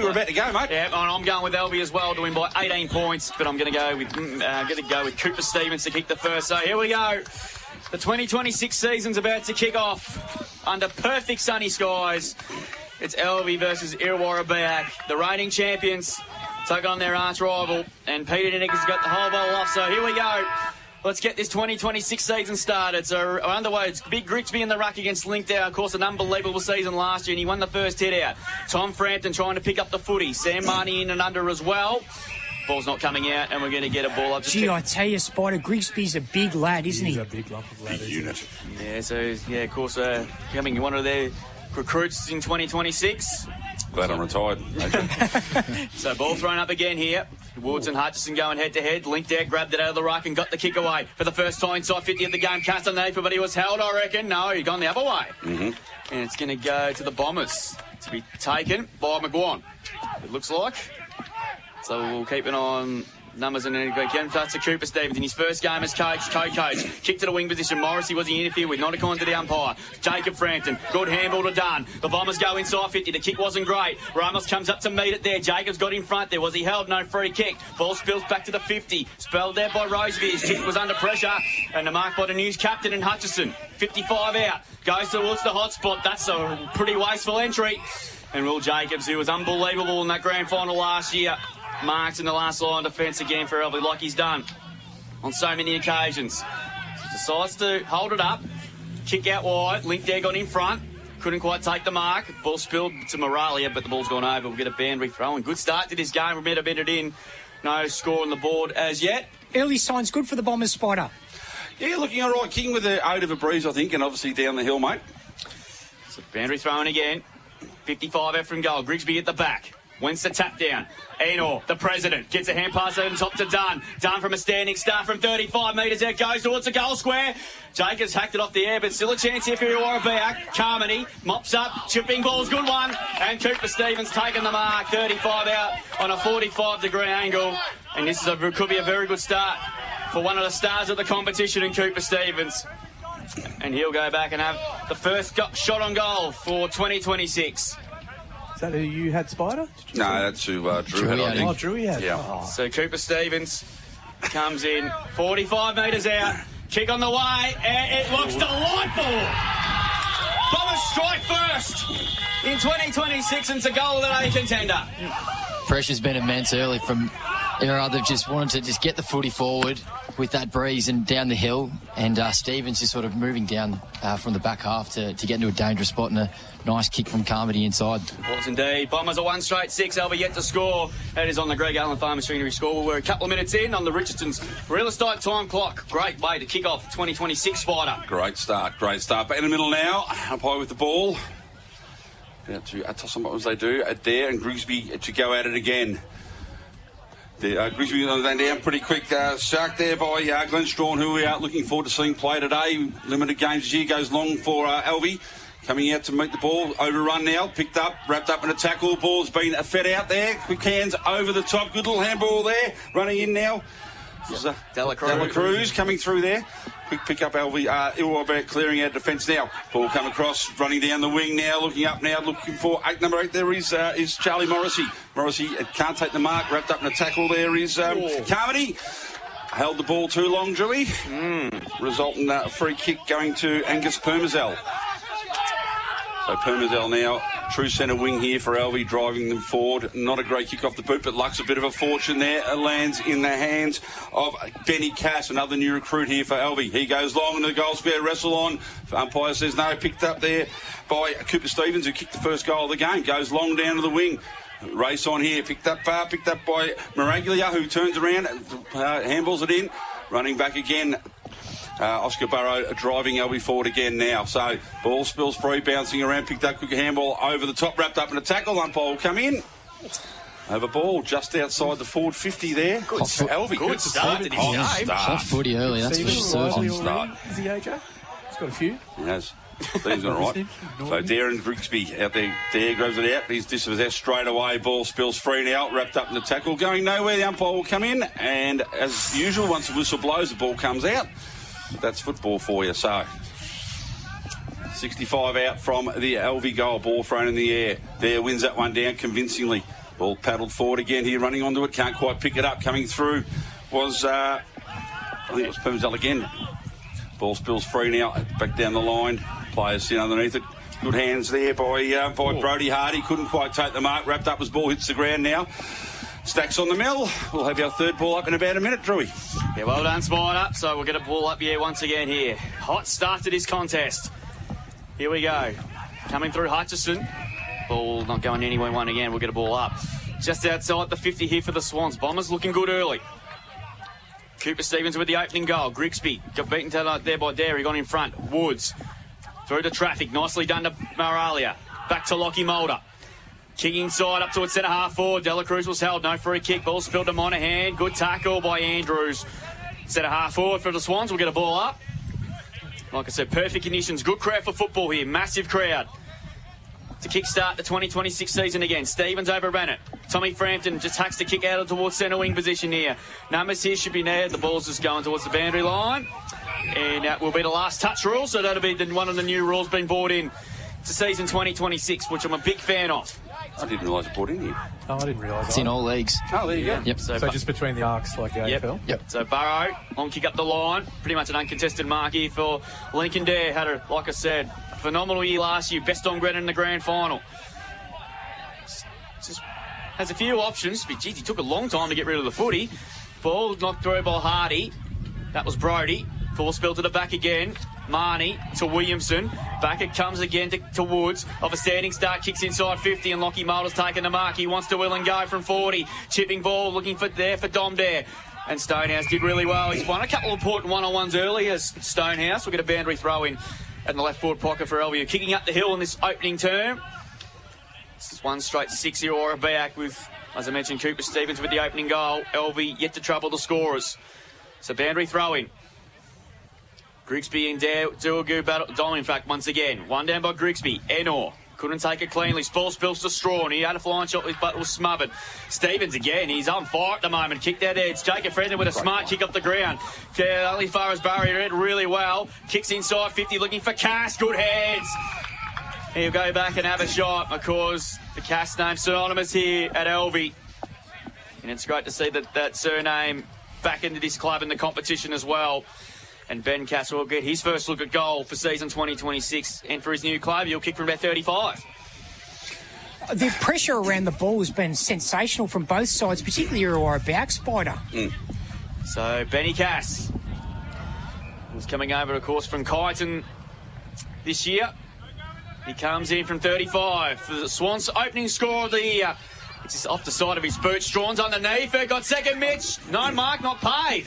were about to go, mate. Yeah, and I'm going with Alvie as well to win by 18 points, but I'm going to go with Cooper Stevens to kick the first. So here we go. The 2026 season's about to kick off under perfect sunny skies. It's Alvie versus Irrewarra-Beeac, the reigning champions, take on their arch rival, and Peter Dennicker's got the whole bowl off. So here we go. Let's get this 2026 season started. So we're underway. It's Big Grigsby in the ruck against Linkdown. Of course, an unbelievable season last year, and he won the first hit out. Tom Frampton trying to pick up the footy. Sam Marnie in and under as well. Ball's not coming out, and we're going to get a ball up. Gee, I tell you, Spider, Grigsby's a big lad, isn't he? He's a big lump of lad. Big unit. Yeah, so, yeah, of course, becoming one of their recruits in 2026. Glad I'm retired. So ball thrown up again here. Woods and Hutchison going head-to-head. Linked there, grabbed it out of the ruck and got the kick away. For the first time inside 50 of the game. Castaneda, but he was held, I reckon. No, he gone the other way. And it's going to go to the Bombers to be taken by McGuan, it looks like. So we'll keep an eye on numbers and then again touch to Cooper Stevens in his first game as co-coach. Kick to the wing position. Morrissey was he interfered with, not according to the umpire. Jacob Frampton, good handball to Dunn. The Bombers go inside 50. The kick wasn't great. Ramos comes up to meet it there. Jacobs got in front there. Was he held? No free kick. Ball spills back to the 50. Spelled there by Rosevere. His kick was under pressure. And the mark by the news captain and Hutchison. 55 out. Goes towards the hot spot. That's a pretty wasteful entry. And Will Jacobs, who was unbelievable in that grand final last year, marks in the last line of defence again for Alvie, like he's done on so many occasions. Decides to hold it up, kick out wide. Link there got in front, couldn't quite take the mark. Ball spilled to Moralia, but the ball's gone over. We'll get a band re-throwing. Good start to this game. We're meant to bend it in. No score on the board as yet. Early signs good for the Bombers, Spider. Yeah, looking all right. Kicking with the aid of a breeze, I think, and obviously down the hill, mate. So band re-throwing again. 55 out from goal. Grigsby at the back. Wins the tap down. Enor, the president, gets a hand pass over the top to Dunn. Dunn from a standing start from 35 metres out, goes towards the goal square. Jacobs hacked it off the air, but still a chance here for Irrewarra-Beeac. Carmody mops up, chipping ball's good one. And Cooper Stevens taking the mark, 35 out on a 45-degree angle. And this could be a very good start for one of the stars of the competition in Cooper Stevens. And he'll go back and have the first shot on goal for 2026. Is that who you had, Spider? No, that's who Drew had, I think. Oh, Drew had. Yeah. Oh. So Cooper Stevens comes in, 45 metres out, kick on the way, and it looks delightful. Bombers strike first in 2026, and it's a goal of the day contender. Pressure's been immense early from Irrewarra. They've just wanted to just get the footy forward with that breeze and down the hill, and Stevens is sort of moving down from the back half to get into a dangerous spot, and a nice kick from Carmody inside. It was indeed. Bombers are 1 straight 6. Alvie yet to score. That is on the Greg Allen Farm Machinery score. We're a couple of minutes in on the Richardson's real estate time clock. Great way to kick off 2026, Spider. Great start, great start. Back in the middle now, umpire with the ball. Out to toss them as they do. Adair and Grigsby to go at it again. Grigsby down pretty quick. Shark there by Glenn Strawn, who we are looking forward to seeing play today. Limited games this year, goes long for Alvie. Coming out to meet the ball. Overrun now. Picked up, wrapped up in a tackle. Ball's been fed out there. Quick hands over the top. Good little handball there. Running in now. Dela Cruz coming through there. Quick pick up, Alvie. Irrewarra-Beeac clearing our defence now. Ball come across, running down the wing now, looking up now, looking for number 8 there is Charlie Morrissey. Morrissey can't take the mark, wrapped up in a tackle there is Carmody. Held the ball too long, Drewy. Resulting in a free kick going to Angus Permazel. So Permazel now, true centre wing here for Alvie, driving them forward. Not a great kick off the boot, but luck's a bit of a fortune there. It lands in the hands of Benny Cass, another new recruit here for Alvie. He goes long into the goal square, wrestle on. Umpire says no, picked up there by Cooper Stevens, who kicked the first goal of the game. Goes long down to the wing. Race on here, picked up by Maraglia, who turns around, handballs it in. Running back again. Oscar Burrow driving Alvie forward again now. So ball spills free, bouncing around, picked up quick handball over the top, wrapped up in a tackle. Umpire will come in. Over ball just outside the forward 50 there. Good Alvie. Good start to this game. Hot footy early, that's for certain. Is he AJ? He's got a few. He has. He's got it right. So Darren Grigsby out there. Dare grabs it out. He's dispossessed straight away. Ball spills free now. Wrapped up in the tackle. Going nowhere. The umpire will come in. And as usual, once the whistle blows, the ball comes out. That's football for you. So 65 out from the Alvie goal. Ball thrown in the air. There wins that one down convincingly. Ball paddled forward again here, running onto it. Can't quite pick it up. Coming through was, I think it was Pimsel again. Ball spills free now. Back down the line. Players in underneath it. Good hands there by Brodie Hardy. Couldn't quite take the mark. Wrapped up as ball hits the ground now. Stacks on the mill. We'll have our third ball up in about a minute, Drewy. Yeah, well done, Spider. So we'll get a ball up here once again here. Hot start to this contest. Here we go. Coming through Hutchison. Ball not going anywhere one again. We'll get a ball up. Just outside the 50 here for the Swans. Bombers looking good early. Cooper Stevens with the opening goal. Grigsby got beaten there by Dairy. Got in front. Woods through the traffic. Nicely done to Moralia. Back to Lockie Mulder. Kick inside up towards centre half forward. Dela Cruz was held. No free kick. Ball spilled to Monaghan. Good tackle by Andrews. Centre half forward for the Swans. We'll get a ball up. Like I said, perfect conditions. Good crowd for football here. Massive crowd. To kick-start the 2026 season again. Stevens overran it. Tommy Frampton just hacks the kick out towards centre wing position here. Numbers here should be nailed. The ball's just going towards the boundary line. And that will be the last touch rule. So that'll be one of the new rules being brought in to season 2026, which I'm a big fan of. I didn't realise it brought in here. Oh, I didn't realise It's in all leagues. Oh, there you go. Yep. So just between the arcs like the AFL? Yep. So Burrow, on kick up the line. Pretty much an uncontested mark here for Lincoln Dare. Had a, like I said, phenomenal year last year. Best on ground in the grand final. Just has a few options. But geez, he took a long time to get rid of the footy. Ball knocked through by Hardy. That was Brodie. Ball spilled to the back again. Marnie to Williamson. Back it comes again to Woods. Of a standing start, kicks inside 50 and Lockie Mulder's taking the mark. He wants to will and go from 40. Chipping ball looking for Dom Dare. And Stonehouse did really well. He's won a couple of important one-on-ones early as Stonehouse. We'll get a boundary throw in the left forward pocket for Alvie. Kicking up the hill in this opening term. This is one straight 6 Irrewarra-Beeac with, as I mentioned, Cooper Stevens with the opening goal. Alvie yet to trouble the scorers. So boundary throw in. Grigsby and Dare do a good battle. Dom, in fact, once again. One down by Grigsby. Enor couldn't take it cleanly. Ball spills to Strawn. He had a flying shot, but was smothered. Stevens again. He's on fire at the moment. Kicked that edge. Jacob Friendly with a smart kick off the ground. Only far as barrier head really well. Kicks inside 50 looking for Cass. Good heads. He'll go back and have a shot because the Cass name's synonymous here at Alvie. And it's great to see that surname back into this club in the competition as well. And Ben Cass will get his first look at goal for season 2026. And for his new club, he'll kick from about 35. The pressure around the ball has been sensational from both sides, particularly Irrewarra-Beeac, Spider. So Benny Cass was coming over, of course, from Kyneton this year. He comes in from 35 for the Swans' opening score of the year. It's just off the side of his boot. Strawn's underneath it. Got second Mitch. No mark, not paid.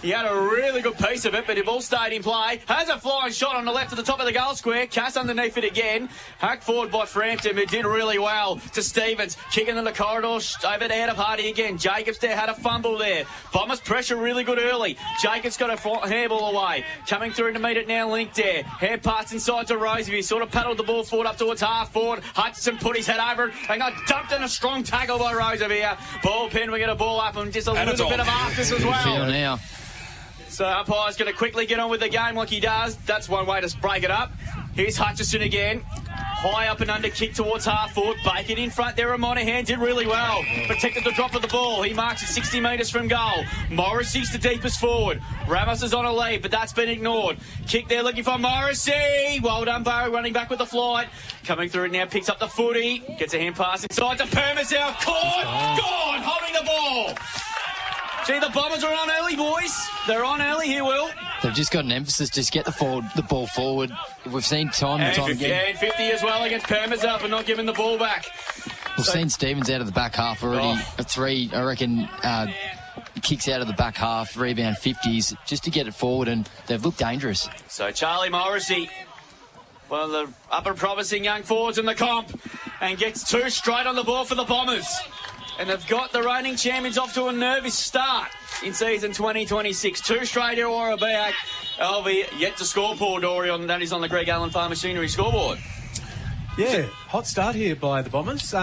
He had a really good piece of it, but the ball stayed in play. Has a flying shot on the left at the top of the goal square. Cass underneath it again. Hacked forward by Frampton, who did really well to Stevens. Kicking in the corridor over the head of Hardy again. Jacobs there had a fumble there. Bombers pressure really good early. Jacobs got a handball away. Coming through to meet it now, Link there. Hand pass inside to Roseby. He sort of paddled the ball forward up towards half forward. Hutchinson put his head over it and got dumped in a strong tackle by Roseby. Ball pin, we get a ball up and just a little bit of afters as well. Feel now. So umpire's going to quickly get on with the game like he does. That's one way to break it up. Here's Hutchison again. High up and under kick towards half forward. Bacon in front there and Monaghan did really well. Protected the drop of the ball. He marks it 60 metres from goal. Morrissey's the deepest forward. Ramos is on a lead, but that's been ignored. Kick there looking for Morrissey. Well done, Barry, running back with the flight. Coming through now, picks up the footy. Gets a hand pass inside to Permisel. Caught! Gone! Holding the ball. Gee, the Bombers are on early, boys. They're on early here, Will. They've just got an emphasis, just get the ball forward. We've seen time and time again. And 50 as well against Permisel for not giving the ball back. We've seen Stevens out of the back half already. A three, I reckon, kicks out of the back half, rebound 50s, just to get it forward, and they've looked dangerous. So Charlie Morrissey, one of the up-and-promising young forwards in the comp, and gets two straight on the ball for the Bombers. And they've got the reigning champions off to a nervous start in season 2026. Two straight Irrewarra-Beeac. Alvie yet to score, Paul Dory, that is on the Greg Allen Farm Machinery scoreboard. Yeah, hot start here by the Bombers.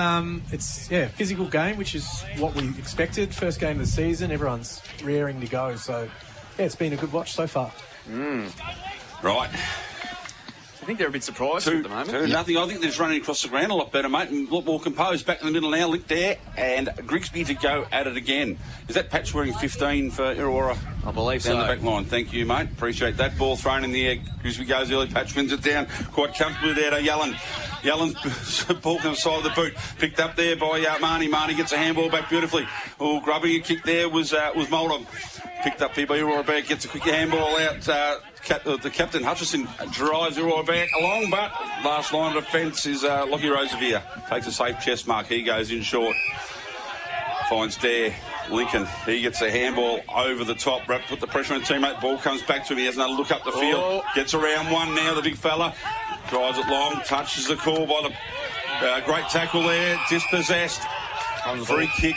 It's physical game, which is what we expected. First game of the season, everyone's raring to go. So, yeah, it's been a good watch so far. Right. think they're a bit surprised at the moment. 2-0. I think they're just running across the ground a lot better, mate, and a lot more composed. Back in the middle now, Link there, and Grigsby to go at it again. Is that Patch wearing 15 for Irrewarra? I believe so. Down the back line. Thank you, mate. Appreciate that. Ball thrown in the air. Grigsby goes early. Patch wins it down quite comfortably there to Yellen. Yellen's ball comes side of the boot. Picked up there by Marnie. Marnie gets a handball back beautifully. Oh, grubbing a kick there was Mulder. Picked up here by Irrewarra-Beeac. Gets a quick handball out. The captain, Hutchison, drives Irrewarra-Beeac along, but last line of defence is Lockie Roosevelt. Takes a safe chest mark. He goes in short. Finds Dare. Lincoln, he gets a handball over the top. Put the pressure on his teammate. Ball comes back to him. He has another look up the field. Gets around one now, the big fella. Drives it long. Touches the call by the great tackle there. Dispossessed. Free kick.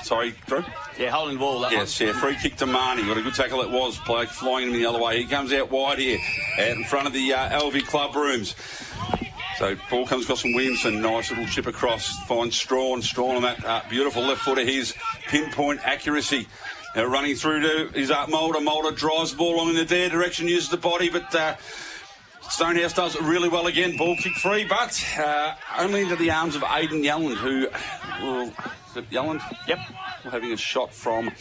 Sorry, Drew? Yeah, holding the ball. Yes, free kick to Marnie. What a good tackle it was. Play flying him the other way. He comes out wide here, out in front of the Alvie club rooms. So ball comes across from Williamson. Nice little chip across. Finds Strawn. Strawn on that beautiful left foot of his. Pinpoint accuracy. Now running through to his Mulder. Mulder drives the ball along in the Dare direction, uses the body, but Stonehouse does it really well again. Ball kick free, but only into the arms of Aidan Yelland, who will... Is it Yelland? Yep. Having a shot from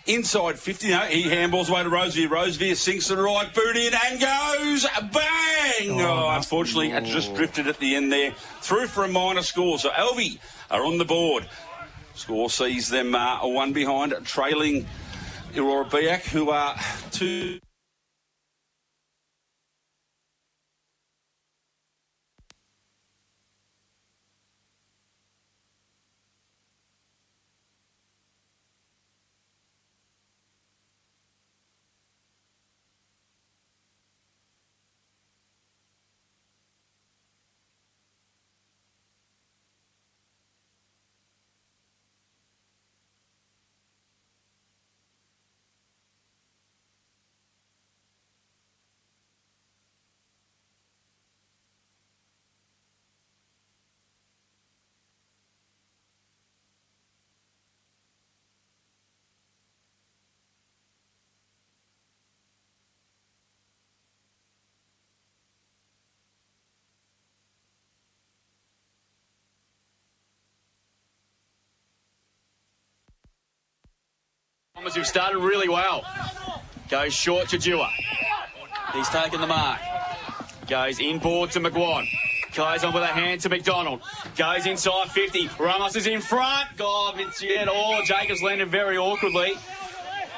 inside 50. No, he handballs away to Rosevear. Rosevear sinks the right boot in and goes bang! Unfortunately, it just drifted at the end there. Through for a minor score. So Alvie are on the board. Score sees them a one behind, trailing Irrewarra-Beeac, who are 2. Bombers who've started really well. Goes short to Dewar. He's taken the mark. Goes inboard to McGuan. Goes on with a hand to McDonald. Goes inside 50. Ramos is in front. God, Jacobs landed very awkwardly.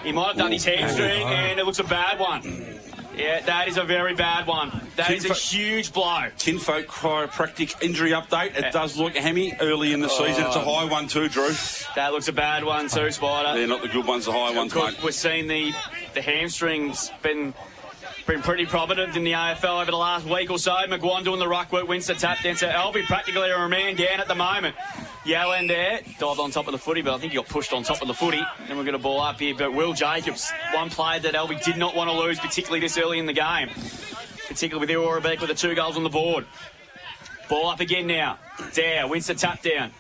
He might have done his hamstring, and it looks a bad one. Yeah, that is a very bad one. That is a huge blow. Kinfolk chiropractic injury update. It does look hammy early in the season. It's a high one too, Drew. That looks a bad one too, Spider. They're not the good ones, the high ones, mate. We're seeing the hamstrings been pretty prominent in the AFL over the last week or so. McGuan doing the ruck work, wins the tap dance. Alvie practically a man down at the moment. Yellen there, dived on top of the footy, but I think he got pushed on top of the footy. And we're going to ball up here. But Will Jacobs, one player that Alvie did not want to lose, particularly this early in the game. Particularly with Irrewarra-Beeac with the 2 goals on the board. Ball up again now. Dare wins the tap down.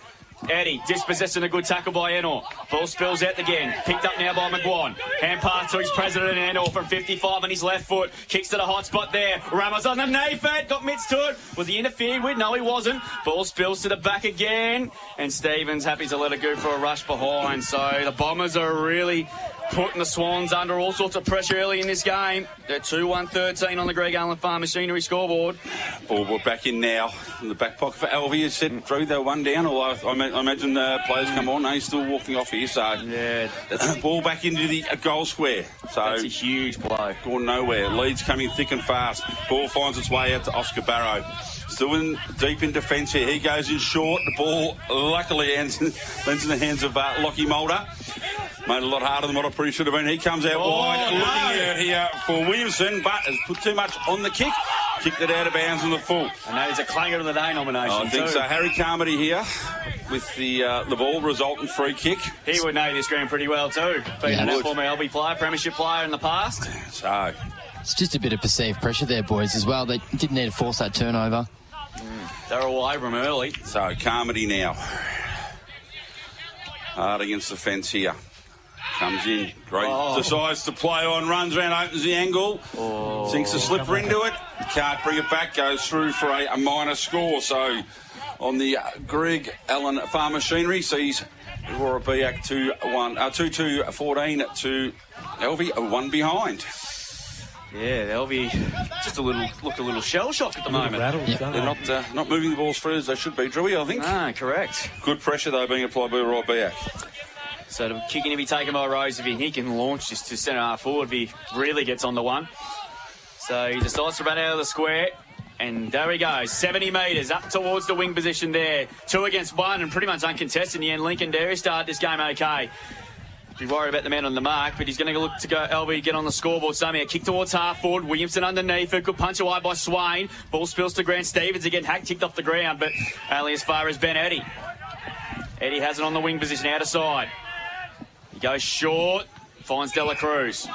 Eddie dispossessing a good tackle by Enor. Ball spills out again. Picked up now by McGuan. Hand pass to his president Enor from 55 on his left foot. Kicks to the hot spot there. Ramos on the knee fed. Got mitts to it. Was he interfered with? No, he wasn't. Ball spills to the back again. And Stevens happy to let it go for a rush behind. So the Bombers are really putting the Swans under all sorts of pressure early in this game. They're 2-1-13 on the Greg Allen Farm Machinery scoreboard. Ball back in now. In the back pocket for Alvie. He said through the one down, although I imagine the players come on. No, he's still walking off here. So yeah, ball back into the goal square. So that's a huge blow. Going nowhere. Leeds coming thick and fast. Ball finds its way out to Oscar Barrow. Still deep in defence here. He goes in short. The ball luckily lands in the hands of Lockie Mulder. Made it a lot harder than what I probably should have been. He comes out wide, looking out here for Williamson, but has put too much on the kick. Kicked it out of bounds on the full. And that is a Clanger of the Day nomination. I think so. Harry Carmody here with the ball, resultant free kick. He would know this ground pretty well too. Being a former Alvie player, premiership player in the past. So it's just a bit of perceived pressure there, boys, as well. They didn't need to force that turnover. They're all over him early. So Carmody now. Hard against the fence here. Comes in, great, decides to play on, runs around, opens the angle, sinks the slipper into it, can't bring it back, goes through for a minor score. So on the Greg Allen Farm Machinery, sees Irrewarra-Beeac 2-14 to Alvie, 1 behind. Yeah, Alvie just a little shell-shocked at the moment. Rattled, Yep. don't They're not moving the balls through as they should be, Drewy, I think. Ah, correct. Good pressure, though, being applied by Irrewarra-Beeac. So the kicking to be taken by Roosevelt. He can launch this to centre half forward if he really gets on the one. So he decides to run out of the square. And there he goes, 70 metres up towards the wing position there. 2 against 1 and pretty much uncontested in the end. Lincoln Dairy started this game okay. Be worried about the man on the mark, but he's going to look to go Alvie get on the scoreboard somehow. Kick towards half forward. Williamson underneath. A good punch away by Swain. Ball spills to Grant Stevens again. Hack ticked off the ground, but only as far as Ben Eddy. Eddie has it on the wing position, out of side. He goes short. Finds Dela Cruz.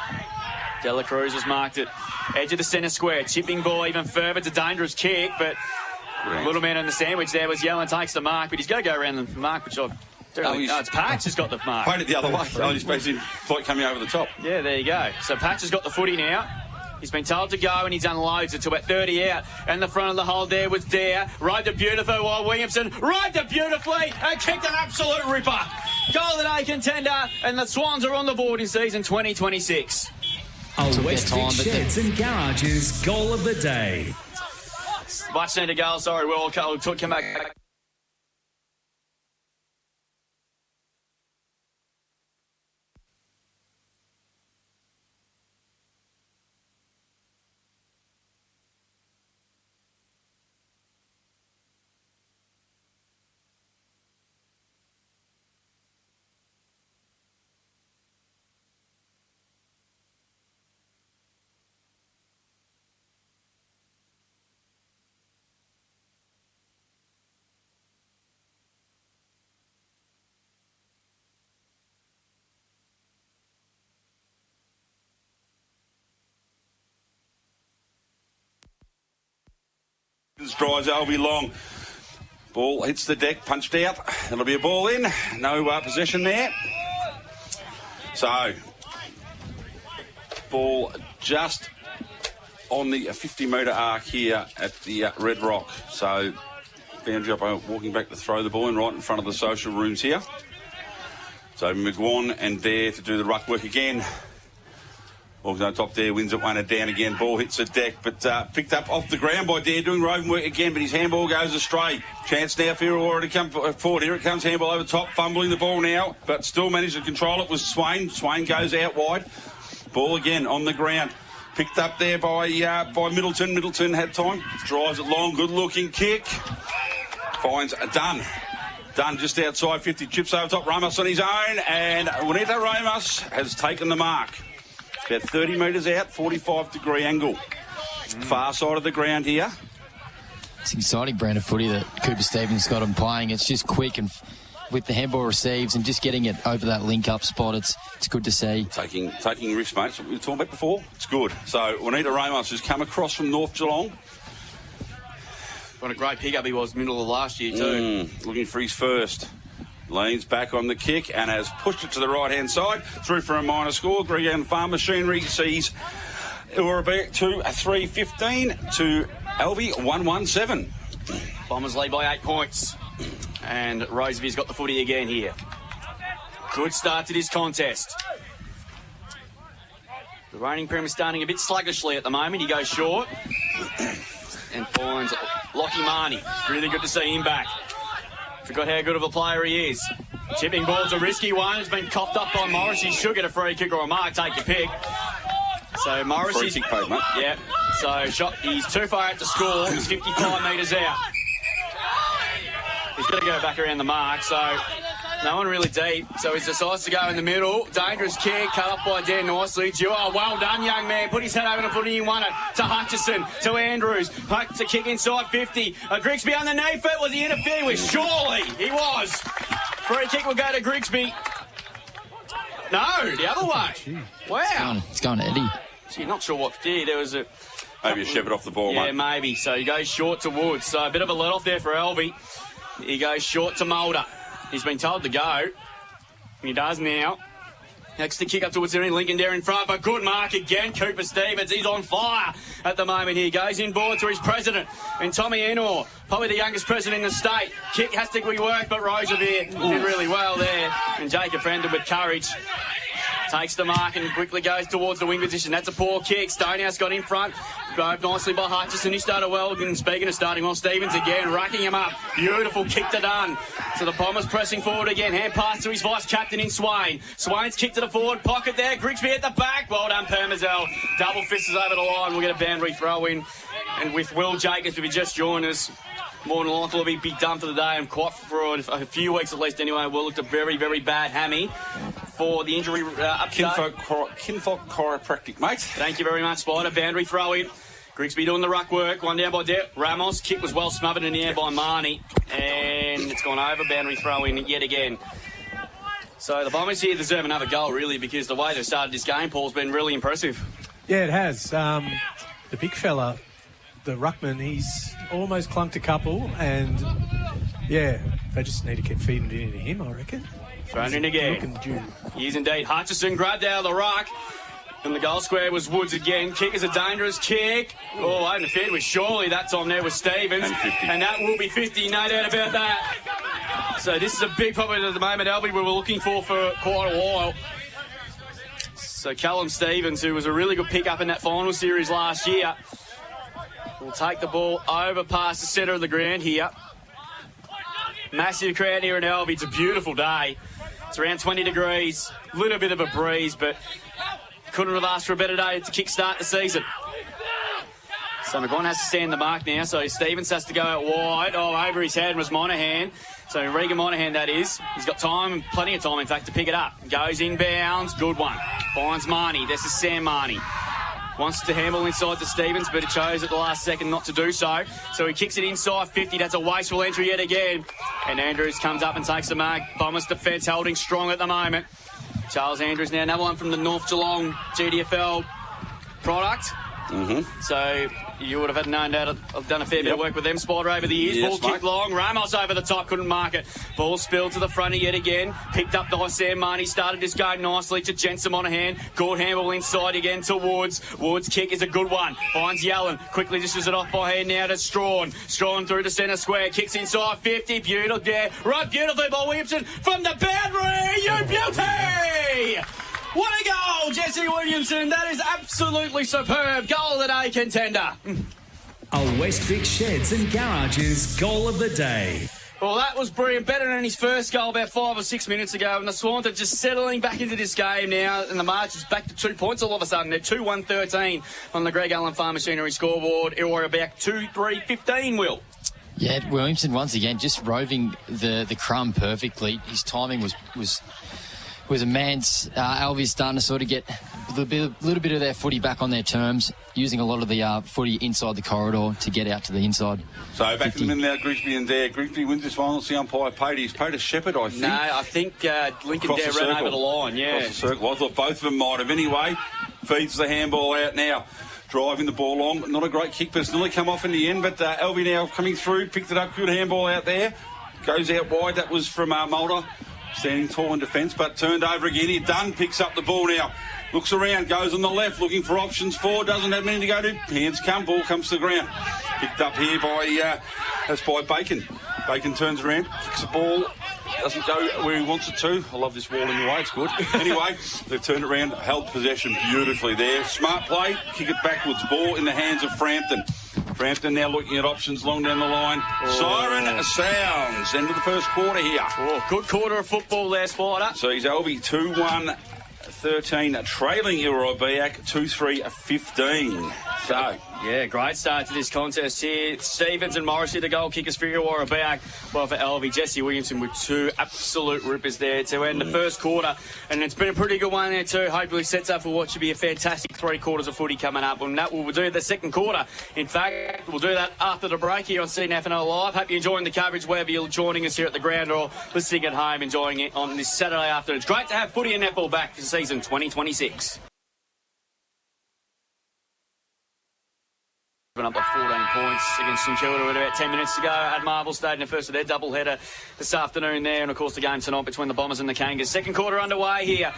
Dela Cruz has marked it. Edge of the centre square. Chipping ball even further. It's a dangerous kick, but little man on the sandwich there was yelling, takes the mark, but he's got to go around the mark, which I've... it's Patch has got the mark. Played it the other way. He's basically like coming over the top. Yeah, there you go. So Patch has got the footy now. He's been told to go and he's unloads it to about 30 out. And the front of the hole there was Dare. Rode it beautifully while Williamson rode it beautifully and kicked an absolute ripper. Goal of the day contender, and the Swans are on the board in season 2026. Westvic Sheds and Garages goal of the day. Much need to go. Sorry, we'll come back. Drives Alvie long. Ball hits the deck, punched out. That'll be a ball in. No possession there. So, ball just on the 50-metre arc here at the Red Rock. So, boundary up, walking back to throw the ball in right in front of the social rooms here. So, McGuan and Dare to do the ruck work again. Ball's on top there, wins it 1 and down again. Ball hits the deck, but picked up off the ground by Dare, doing roving work again, but his handball goes astray. Chance now for Irrewarra to come forward. Here it comes, handball over top, fumbling the ball now, but still managed to control it was Swain. Swain goes out wide. Ball again on the ground. Picked up there by Middleton. Middleton had time. Drives it long, good-looking kick. Finds Dunn. Dunn just outside 50, chips over top. Ramos on his own, and Juanito Ramos has taken the mark. About 30 metres out, 45-degree angle. Far side of the ground here. It's an exciting brand of footy that Cooper Stevens got him playing. It's just quick and with the handball receives and just getting it over that link-up spot. It's good to see. Taking risks, mate. What we were talking about before. It's good. So Juanito Ramos has come across from North Geelong. What a great pickup he was middle of last year too. Looking for his first. Leans back on the kick and has pushed it to the right-hand side. Through for a minor score. Greg Allen Farm Machinery sees Irrewarra-Beeac 2-3-15 to Alvie 1-1-7. Bombers lead by 8 points. And Roseville's got the footy again here. Good start to this contest. The reigning Premier starting a bit sluggishly at the moment. He goes short and finds Lockie Marnie. Really good to see him back. Forgot how good of a player he is. Chipping ball's a risky one. It's been coughed up by Morris. He should get a free kick or a mark. Take your pick. So Morris Free kick paid, mate. Yeah. So he's too far out to score. He's 55 metres out. He's got to go back around the mark. So no one really deep. So he decides to go in the middle. Dangerous kick. Cut up by Dan nicely. Oh, well done, young man. Put his head over the footy and won it. To Hutchison. To Andrews. Huck to kick inside 50. Grigsby underneath it. Was he interfering with? Surely he was. Free kick will go to Grigsby. No, the other way. Wow. It's going to Eddie. Gee, not sure what did. There was a... Maybe a shepherd off the ball, yeah, mate. maybe. So he goes short to Woods. So a bit of a let-off there for Alvie. He goes short to Mulder. He's been told to go. He does now. Next to kick up towards the Lincoln there in front, but good mark again. Cooper Stevens, he's on fire at the moment here. Goes inboard to his president, and Tommy Enor, probably the youngest president in the state. Kick has to be worked, but Roosevelt did really well there. And Jacob Frendon with courage takes the mark and quickly goes towards the wing position. That's a poor kick. Stonehouse got in front. Drove nicely by Hutchison. He started well. And speaking of starting well, Stevens again, racking him up. Beautiful kick to done. So the Bombers pressing forward again. Hand pass to his vice-captain in Swain. Swain's kick to the forward pocket there. Grigsby at the back. Well done, Permazel. Double fists over the line. We'll get a boundary throw in. And with Will Jacobs, if he just joined us, more than likely will be done for the day, and quite for a few weeks at least anyway. Will looked a very, very bad hammy for the injury update. Kinfolk chiropractic, mate. Thank you very much, Spider. Boundary throw in. Grigsby doing the ruck work. One down by Ramos. Kick was well smothered in the air by Marnie. And it's gone over. Boundary throw in yet again. So the Bombers here deserve another goal, really, because the way they've started this game, Paul's been really impressive. Yeah, it has. The big fella, the ruckman, he's almost clunked a couple, and yeah, they just need to keep feeding it into him, I reckon. Thrown in again. He is indeed. Hutchison grabbed out of the ruck, and the goal square was Woods again. Kick is a dangerous kick. Oh, interfered with surely that time there with Stevens, and that will be 50, no doubt about that. So this is a big problem at the moment, Alvie, we were looking for quite a while. So Callum Stevens, who was a really good pick-up in that final series last year, will take the ball over past the centre of the ground here. Massive crowd here in Alvie. It's a beautiful day. It's around 20 degrees. A little bit of a breeze, but couldn't have asked for a better day to kick-start the season. So McGon has to stand the mark now, so Stevens has to go out wide. Oh, over his head was Monaghan. So Regan Monaghan, that is. He's got time, plenty of time, in fact, to pick it up. Goes inbounds. Good one. Finds Marnie. This is Sam Marnie. Wants to handle inside to Stevens, but it chose at the last second not to do so. So he kicks it inside 50. That's a wasteful entry yet again. And Andrews comes up and takes the mark. Bombers defence holding strong at the moment. Charles Andrews now, another one from the North Geelong GDFL product. So you would have known that I've done a fair bit of work with them, Spider, over the years. Yes, Ball kicked long. Ramos over the top, couldn't mark it. Ball spilled to the front yet again. Picked up by Sam Marnie. Started this game nicely to Jensen Monaghan. Good handball inside again to Woods. Woods' kick is a good one. Finds Yellen. Quickly dishes it off by hand now to Strawn. Strawn through the centre square. Kicks inside 50. Beautiful there. Right beautifully by Williamson from the boundary. You beauty! What a goal, Jesse Williamson. That is absolutely superb. Goal of the day contender. A Westvic Sheds and Garages goal of the day. Well, that was brilliant. Better than his first goal about 5 or 6 minutes ago. And the Swans are just settling back into this game now. And the margin's back to 2 points all of a sudden. They're 2-1-13 on the Greg Allen Farm Machinery scoreboard. Irrewarra-Beeac 2-3-15, Will. Yeah, Williamson once again just roving the crumb perfectly. His timing was immense. Alvie's starting to sort of get a little bit of their footy back on their terms, using a lot of the footy inside the corridor to get out to the inside. So back in the middle now, Grigsby and Dare. Grigsby wins this final. The umpire he's paid a shepherd, I think. No, I think Lincoln Dare ran over the line, yeah. Across the circle. I thought both of them might have. Anyway, feeds the handball out now. Driving the ball long. Not a great kick, but it's nearly come off in the end. But Alvie now coming through, picked it up. Good handball out there. Goes out wide. That was from Mulder. Standing tall in defence, but turned over again. He Dunn picks up the ball now. Looks around, goes on the left, looking for options for. Doesn't have many to go to. Hands come, ball comes to the ground. Picked up here by that's by Bacon. Bacon turns around, kicks the ball. Doesn't go where he wants it to. I love this wall anyway, it's good. Anyway, they've turned it around, held possession beautifully there. Smart play, kick it backwards. Ball in the hands of Frampton. Frampton now looking at options long down the line. Siren sounds. End of the first quarter here. Oh, good quarter of football there, Spider. So he's Alvie 2-1-13, trailing Irrewarra-Beeac 2-3-15. So, yeah, great start to this contest here. Stevens and Morrissey, the goal kickers for Irrewarra-Beeac. Well, for Alvie, Jesse Williamson with 2 absolute rippers there to end the first quarter. And it's been a pretty good one there too. Hopefully sets up for what should be a fantastic 3 quarters of footy coming up. And that will do the second quarter. In fact, we'll do that after the break here on CDFNL Live. Hope you're enjoying the coverage wherever you're joining us here at the ground or listening at home, enjoying it on this Saturday afternoon. It's great to have footy and netball back for season 2026. Up by 14 points against St Kilda with about 10 minutes to go at Marvel Stadium, the first of their doubleheader this afternoon there, and of course the game tonight between the Bombers and the Kangas. Second quarter underway here.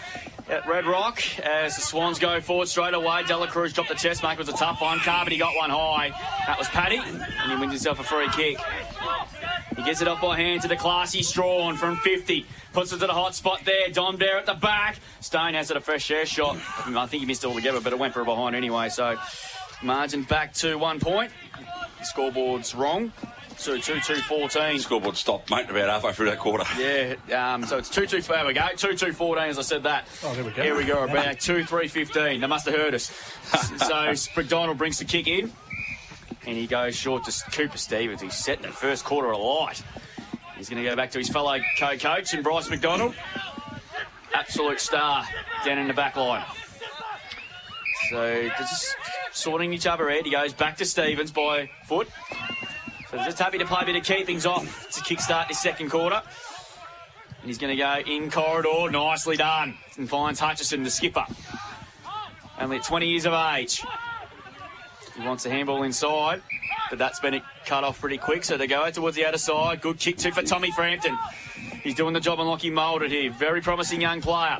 at Red Rock as the Swans go forward straight away. Dela Cruz dropped the chest mark. It was a tough one. Carmody got one high. That was Paddy, and he wins himself a free kick. He gets it up by hand to the classy Strawn from 50. Puts it to the hot spot there. Dom there at the back. Stone has it a fresh share shot. I think he missed it altogether, but it went for a behind anyway. So margin back to 1 point. The scoreboard's wrong. So 2-2-14. Scoreboard stopped, mate, about halfway through that quarter. Yeah, so it's 2-2. There we go. 2-2-14 as I said that. Oh, there we go. Here we go. About 2-3-15. They must have heard us. So McDonald brings the kick in. And he goes short to Cooper Stevens, who's set the first quarter alight. He's going to go back to his fellow co-coach and Bryce McDonald. Absolute star down in the back line. So they're just sorting each other out. He goes back to Stevens by foot. So they're just happy to play a bit of keep things off to kickstart this second quarter. And he's going to go in corridor. Nicely done. And finds Hutchison, the skipper. Only at 20 years of age. He wants a handball inside, but that's been cut off pretty quick, so they go out towards the outer side. Good kick too for Tommy Frampton. He's doing the job on Lockie Moulded here. Very promising young player.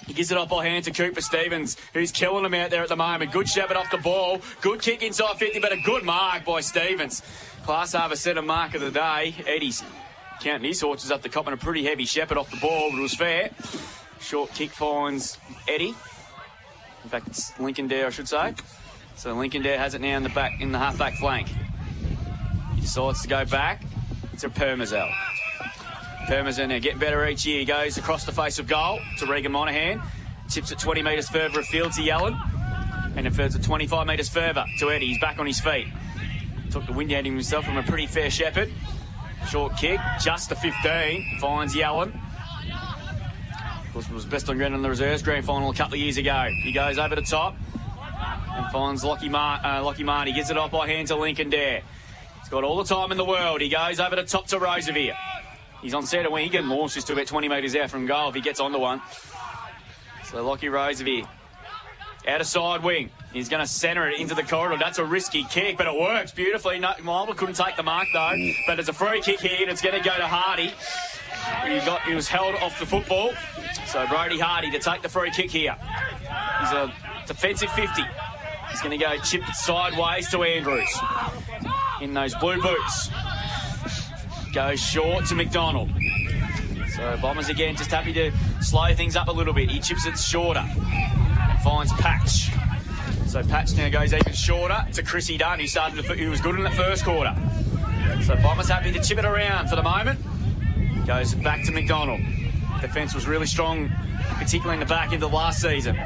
He gives it off by hand to Cooper Stevens, who's killing him out there at the moment. Good shepherd off the ball. Good kick inside 50, but a good mark by Stevens. Class Harbour centre mark of the day. Eddie's counting his horses up the cop and a pretty heavy shepherd off the ball, but it was fair. Short kick finds Eddie. In fact, it's Lincoln Dare, I should say. So Lincoln Dare has it now in the half-back flank. He decides to go back to Permazel. Permazel now getting better each year. He goes across the face of goal to Regan Monahan. Tips it 20 metres further afield to Yellen. And it further 25 metres further to Eddie. He's back on his feet. Took the wind out of himself from a pretty fair shepherd. Short kick, just to 15. Finds Yellen. Of course, it was best on ground in the reserves grand final a couple of years ago. He goes over the top. And finds Lockie Marnie. Gets it off by hand to Lincoln Dare. He's got all the time in the world. He goes over the top to Roosevelt. He's on centre wing. He can launch this to about 20 metres out from goal if he gets onto one. So Lockie Roosevelt. Out of side wing. He's going to centre it into the corridor. That's a risky kick, but it works beautifully. Marble couldn't take the mark, though. But it's a free kick here, and it's going to go to Hardy. He was held off the football. So Brody Hardy to take the free kick here. He's a defensive 50. He's going to go chipped sideways to Andrews. In those blue boots. Goes short to McDonald. So Bombers again just happy to slow things up a little bit. He chips it shorter. Finds Patch. So Patch now goes even shorter to Chrissy Dunn, who was good in the first quarter. So Bombers happy to chip it around for the moment. Goes back to McDonald. Defence was really strong, particularly in the back end of last season.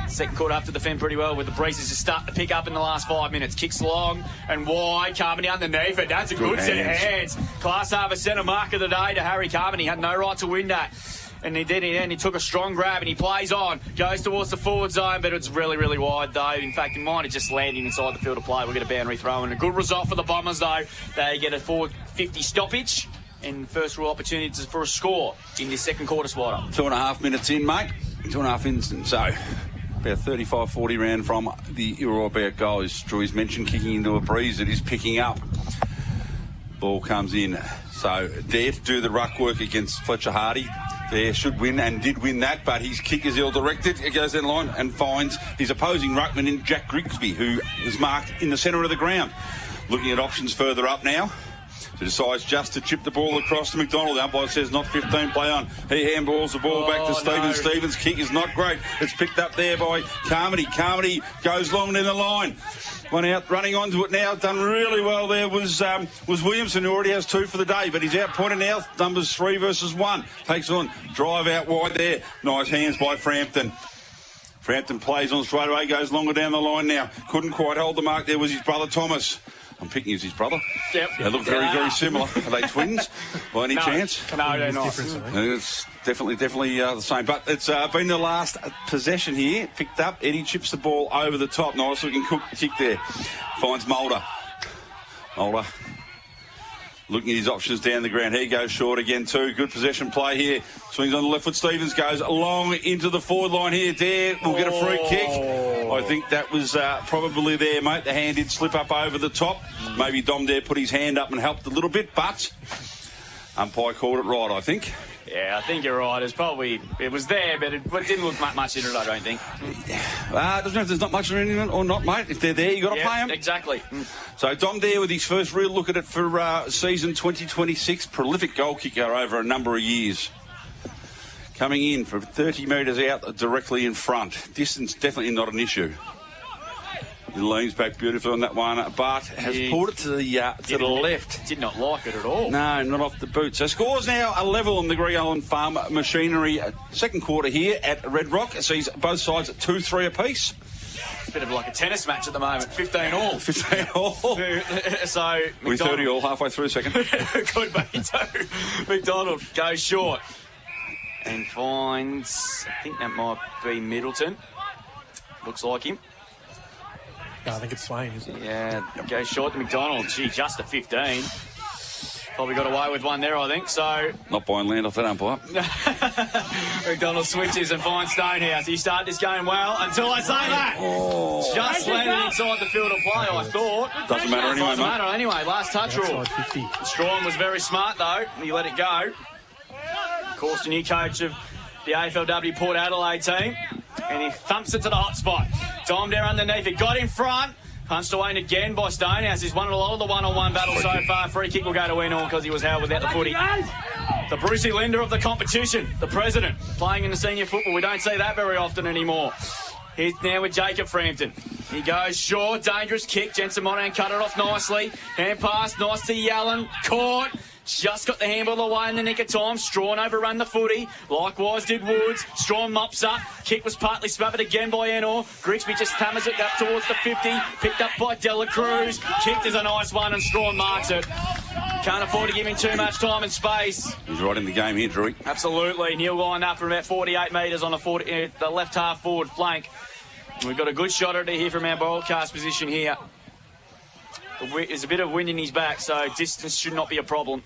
Second quarter have to defend pretty well with the breezes just starting to pick up in the last 5 minutes. Kicks long and wide. Carmody underneath it. That's a good set of hands. Class Harbour centre mark of the day to Harry Carmody. He had no right to win that. And he did it, and he took a strong grab and he plays on. Goes towards the forward zone, but it's really, really wide though. In fact, it might have just landed inside the field of play. We'll get a boundary throw and a good result for the Bombers though. They get a forward 50 stoppage. And first real opportunities for a score in this second quarter, Swatter. 2.5 minutes in, mate. 2.5 instants. So about 35-40 round from the Irrewarra-Beeac goal. As Drew's mentioned, kicking into a breeze that is picking up. Ball comes in. So Dare to do the ruck work against Fletcher Hardy. Dare should win and did win that, but his kick is ill-directed. It goes down the line and finds his opposing ruckman in Jack Grigsby, who is marked in the centre of the ground. Looking at options further up now. So decides just to chip the ball across to McDonald. The umpire says not 15, play on. He handballs the ball back to Stevens. No. Stevens' kick is not great. It's picked up there by Carmody. Carmody goes long down the line. One out, running onto it now. Done really well there was Williamson, who already has 2 for the day, but he's out pointed now. Numbers 3 versus 1. Takes on, drive out wide there. Nice hands by Frampton. Frampton plays on straight away, goes longer down the line now. Couldn't quite hold the mark. There was his brother Thomas. I'm picking as his brother. Yep. They look very, very similar. Are they twins by any chance? No, they're not. It's definitely the same. But it's been the last possession here. Picked up. Eddie chips the ball over the top. Nice looking kick there. Finds Mulder. Mulder looking at his options down the ground. He goes short again too. Good possession play here. Swings on the left foot. Stevens goes long into the forward line here. Dare will get a free kick. I think that was probably there, mate. The hand did slip up over the top. Maybe Dom Dare put his hand up and helped a little bit, but Umpire called it right, I think. Yeah, I think you're right. It was there, but it didn't look much in it, I don't think. Doesn't matter if there's not much in it or not, mate. If they're there, you got to pay them. Exactly. So Dom Dare with his first real look at it for season 2026. Prolific goal kicker over a number of years. Coming in from 30 metres out directly in front. Distance definitely not an issue. He leans back beautifully on that one, but has pulled it to the left. Did not like it at all. No, not off the boot. So scores now a level on the Greg Allen Farm Machinery. Second quarter here at Red Rock. It sees both sides at 2-3 apiece. It's a bit of like a tennis match at the moment. 15 all. 15 all. So We're 30 all halfway through the second. Could be too. McDonald goes short and finds, I think that might be Middleton. Looks like him. I think it's Swain, isn't it? Yeah, goes short to McDonald. Gee, just a 15. Probably got away with one there, I think. So Not buying land off that umpire. McDonald switches and finds Stonehouse. He started this game well until I say that. Just landed inside the field of play, I thought. Doesn't matter anyway, Doesn't mate. matter anyway. Last touch rule. Outside 50. Strong was very smart, though. He let it go. Of course, the new coach of the AFLW Port Adelaide team. And he thumps it to the hot spot. Dom there underneath it. Got in front. Punched away and again by Stonehouse. He's won a lot of the one-on-one battle so far. Free kick will go to Enor because he was held without the footy. The Brucey Linder of the competition. The president playing in the senior football. We don't see that very often anymore. He's now with Jacob Frampton. He goes short. Dangerous kick. Jensen Monahan cut it off nicely. Hand pass. Nice to Yallen. Caught. Just got the handball away in the nick of time. Strawn overrun the footy. Likewise did Woods. Strawn mops up. Kick was partly smothered again by Enor. Grigsby just hammers it up towards the 50. Picked up by Dela Cruz. Kicked is a nice one and Strawn marks it. Can't afford to give him too much time and space. He's right in the game here, Drew. Absolutely. Neil lined up from about 48 metres on the left half forward flank. And we've got a good shot at it here from our broadcast position here. There's a bit of wind in his back, so distance should not be a problem.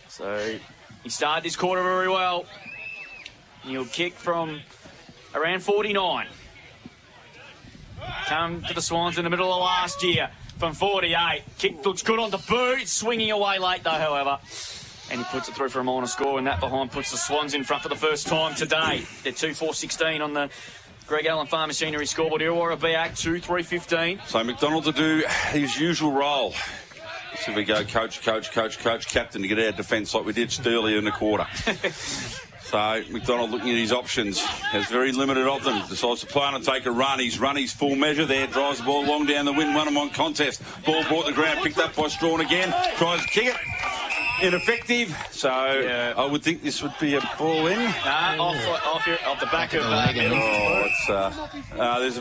So he started this quarter very well. He'll kick from around 49. Come to the Swans in the middle of last year from 48. Kick looks good on the boot. Swinging away late, though, however. And he puts it through for a minor score, and that behind puts the Swans in front for the first time today. They're 2-4-16 on the Greg Allen Farm Machinery scoreboard. Irrewarra-Beeac 2-3-15. So McDonald to do his usual role. So we go coach, captain to get our defence like we did earlier in the quarter. So McDonald looking at his options, has very limited of them. Decides to plan and take a run. He's run his full measure there, drives the ball long down the win, one-on-one contest. Ball brought the ground, picked up by Strawn again, tries to kick it. Ineffective, so I would think this would be a ball in. Off the back of the leg.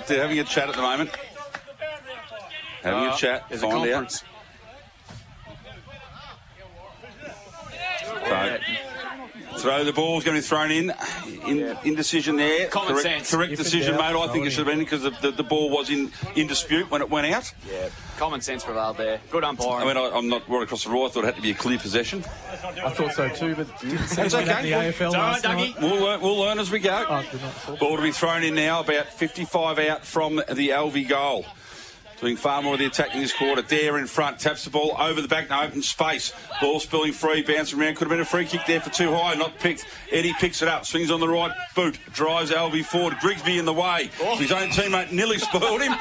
They're having a chat at the moment. Having a chat. There's a conference. So, throw the ball's going to be thrown in. Indecision there. Common sense. Correct decision made. I think it should have been because the ball was in dispute when it went out. Yeah, common sense prevailed there. Good umpiring. I mean, I'm not right across the right. I thought it had to be a clear possession. I thought so too, but didn't see That's that okay. in the AFL last night. We'll learn as we go. Oh, Ball to be thrown in now, about 55 out from the Alvie goal. Doing far more of the attack in this quarter. Dare in front, taps the ball over the back, no open space. Ball spilling free, bouncing around. Could have been a free kick there for too high, not picked. Eddie picks it up, swings on the right boot, drives Alvie forward. Grigsby in the way. His own teammate nearly spoiled him.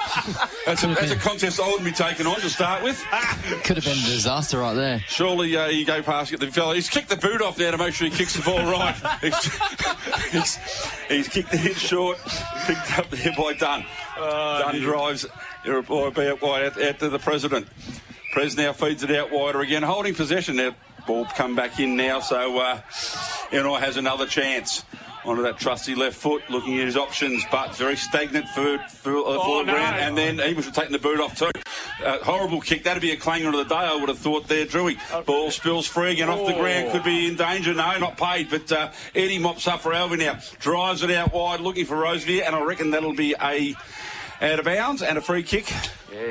That's a contest I wouldn't be taken on to start with. Could have been a disaster right there. Surely you go past the fella. He's kicked the boot off there to make sure he kicks the ball right. He's kicked the hit short, picked up there by Dunn. Dunn drives Irrewarra-Beeac wide out to the president. Pres now feeds it out wider again, holding possession. Now ball come back in now, so Enor has another chance. Onto that trusty left foot, looking at his options, but very stagnant forward ground, and then he was taking the boot off too. Horrible kick. That'd be a clanger of the day, I would have thought there, Drewy. Ball spills free again off the ground, could be in danger. No, not paid, but Eddie mops up for Alvie now. Drives it out wide, looking for Rosevear, and I reckon that'll be a out of bounds and a free kick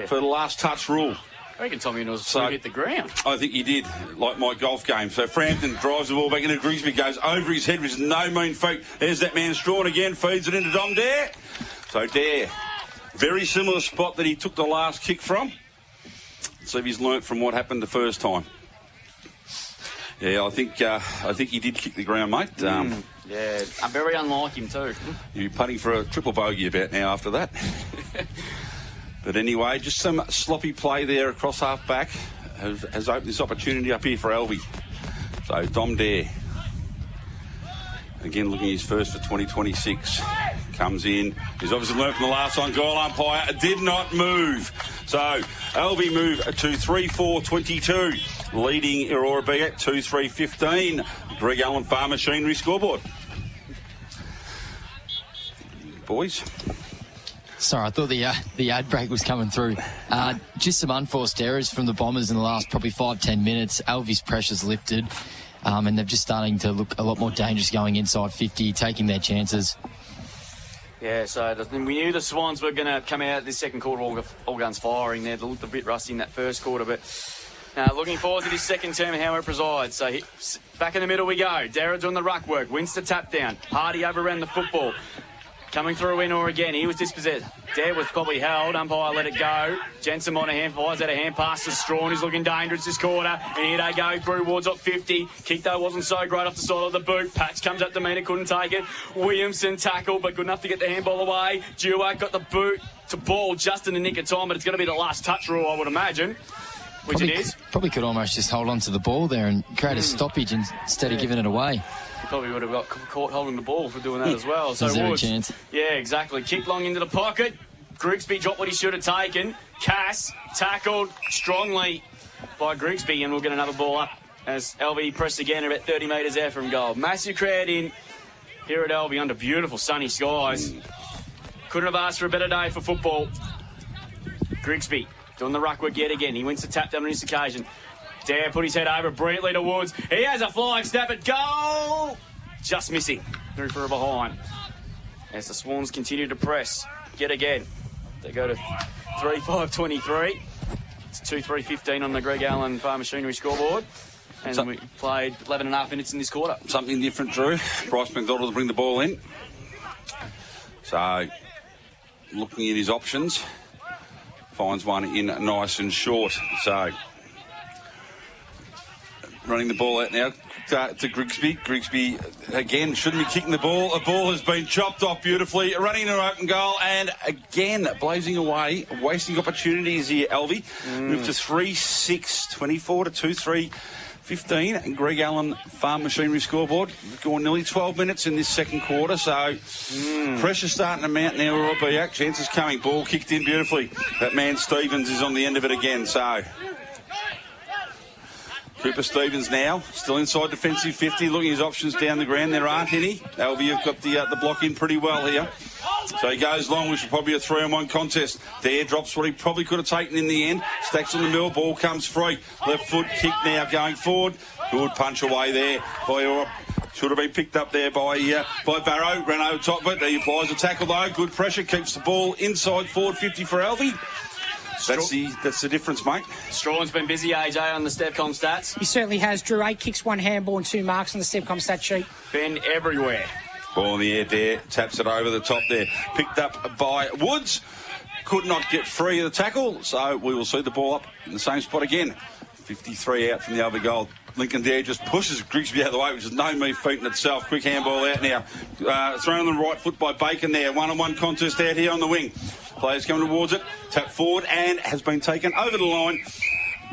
for the last touch rule. I reckon Tommy Enor hit the ground. I think he did, like my golf game. So Frampton drives the ball back into Grigsby, goes over his head, which is no mean feat. There's that man Strawn again, feeds it into Dom Dare. So Dare, very similar spot that he took the last kick from. Let's see if he's learnt from what happened the first time. Yeah, I think he did kick the ground, mate. Yeah, I'm very unlike him too. You're putting for a triple bogey about now after that. But anyway, just some sloppy play there across half back has opened this opportunity up here for Alvie. So Dom Dare, again looking at his first for 2026, comes in. He's obviously learned from the last on goal umpire, did not move. So Alvie move to 3-4-22, leading Irrewarra-Beeac 2-3-15. Greg Allen Farm Machinery scoreboard. Boys. Sorry, I thought the ad break was coming through. Just some unforced errors from the Bombers in the last probably 5-10 minutes. Alvie's pressure's lifted, and they're just starting to look a lot more dangerous going inside 50, taking their chances. Yeah, so we knew the Swans were going to come out this second quarter all guns firing. They looked a bit rusty in that first quarter, but looking forward to this second term and how it presides. So back in the middle we go. Dara doing the ruck work, wins the tap down. Hardy overran the football. Coming through Winner again, he was dispossessed. Dare was probably held, umpire let it go. Jensen Monahan fires out a hand pass to Strawn, who's looking dangerous this quarter. And here they go through Wards up 50. Kick though wasn't so great off the side of the boot. Patch comes up to Mina, couldn't take it. Williamson tackled, but good enough to get the handball away. Duart got the boot to ball just in the nick of time, but it's going to be the last touch rule, I would imagine. Which probably, it is. Probably could almost just hold on to the ball there and create a stoppage instead of giving it away. Probably would have got caught holding the ball for doing that as well. So Zero chance. Yeah, exactly. Kick long into the pocket. Grigsby dropped what he should have taken. Cass tackled strongly by Grigsby, and we'll get another ball up as Alvie pressed again about 30 metres out from goal. Massive crowd in here at Alvie under beautiful sunny skies. Couldn't have asked for a better day for football. Grigsby doing the ruck work yet again. He wins the tap down on this occasion. Dare put his head over brilliantly to Woods. He has a flying snap at goal. Just missing. Through for a behind. As the Swans continue to press yet again. They go to 3-5-23. It's 2-3-15 on the Greg Allen Farm Machinery scoreboard. And we played 11.5 minutes in this quarter. Something different, Drew. Bryce McDonald to bring the ball in. So, looking at his options, finds one in nice and short. So, running the ball out now to Grigsby. Grigsby, again, shouldn't be kicking the ball. A ball has been chopped off beautifully. Running into an open goal and, again, blazing away. Wasting opportunities here, Alvie. Move to 3-6-24 to 2-3-15. And Greg Allen Farm Machinery scoreboard. Gone nearly 12 minutes in this second quarter. So, pressure starting to mount now. Irrewarra-Beeac. Chances coming. Ball kicked in beautifully. That man Stevens is on the end of it again. So, Cooper Stevens now, still inside defensive 50, looking at his options down the ground. There aren't any. Alvie have got the block in pretty well here. So he goes long, which is probably a 3-on-1 contest. Dare drops what he probably could have taken in the end. Stacks on the middle, ball comes free. Left foot kick now going forward. Good punch away there by Europe. Should have been picked up there by Barrow. Ran over top of it. He applies a tackle though. Good pressure, keeps the ball inside forward 50 for Alvie. That's the difference, mate. Strawn's been busy, AJ, on the Stepcom stats. He certainly has. Drew 8 kicks, 1 handball and 2 marks on the Stepcom stat sheet. Been everywhere. Ball in the air there, taps it over the top there. Picked up by Woods. Could not get free of the tackle, so we will see the ball up in the same spot again. 53 out from the Alvie goal. Lincoln Dare just pushes Grigsby out of the way, which is no mean feat in itself. Quick handball out now. Thrown on the right foot by Bacon there. 1-on-1 contest out here on the wing. Players coming towards it. Tap forward and has been taken over the line.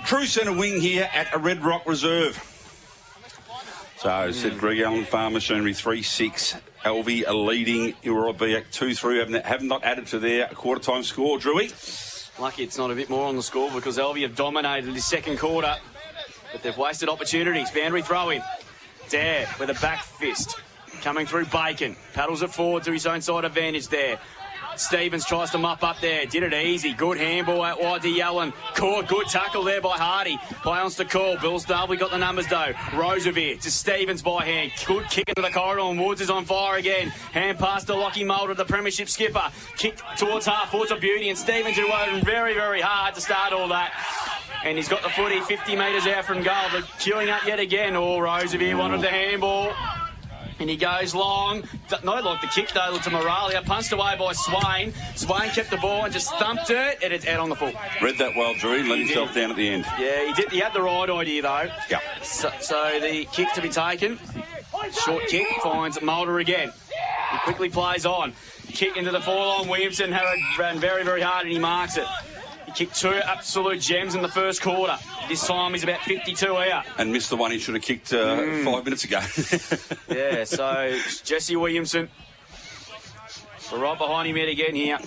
True centre wing here at a Red Rock Reserve. So, said Greg Allen Farm Machinery 3-6. Alvie are leading Irrewarra-Beeac 2-3. Have not added to their quarter time score, Drewy. Lucky it's not a bit more on the score because Alvie have dominated this second quarter. But they've wasted opportunities. Boundary throw in. Dare with a back fist. Coming through Bacon. Paddles it forward to his own side advantage there. Stevens tries to mop up there. Did it easy. Good handball out wide to Yellen. Caught. Good tackle there by Hardy. Play on to call. Bill's Darby got the numbers though. Roosevelt to Stevens by hand. Good kick into the corridor and Woods is on fire again. Hand pass to Lockie Mulder, the premiership skipper. Kick towards half forward to Beauty and Stevens who worked very, very hard to start all that. And he's got the footy 50 metres out from goal. But queuing up yet again. Oh, Roosevelt wanted the handball. And he goes long. Not like the kick, though, to Moralia. Punched away by Swain. Swain kept the ball and just thumped it, and it's out on the full. Read that well, Drew. Let himself down at the end. Yeah, he did. He had the right idea, though. Yeah. So the kick to be taken. Short kick finds Mulder again. He quickly plays on. Kick into the forlorn. Williamson ran very, very hard, and he marks it. He kicked 2 absolute gems in the first quarter. This time he's about 52 out. And missed the one he should have kicked 5 minutes ago. Yeah, so Jesse Williamson. We're right behind him yet again here.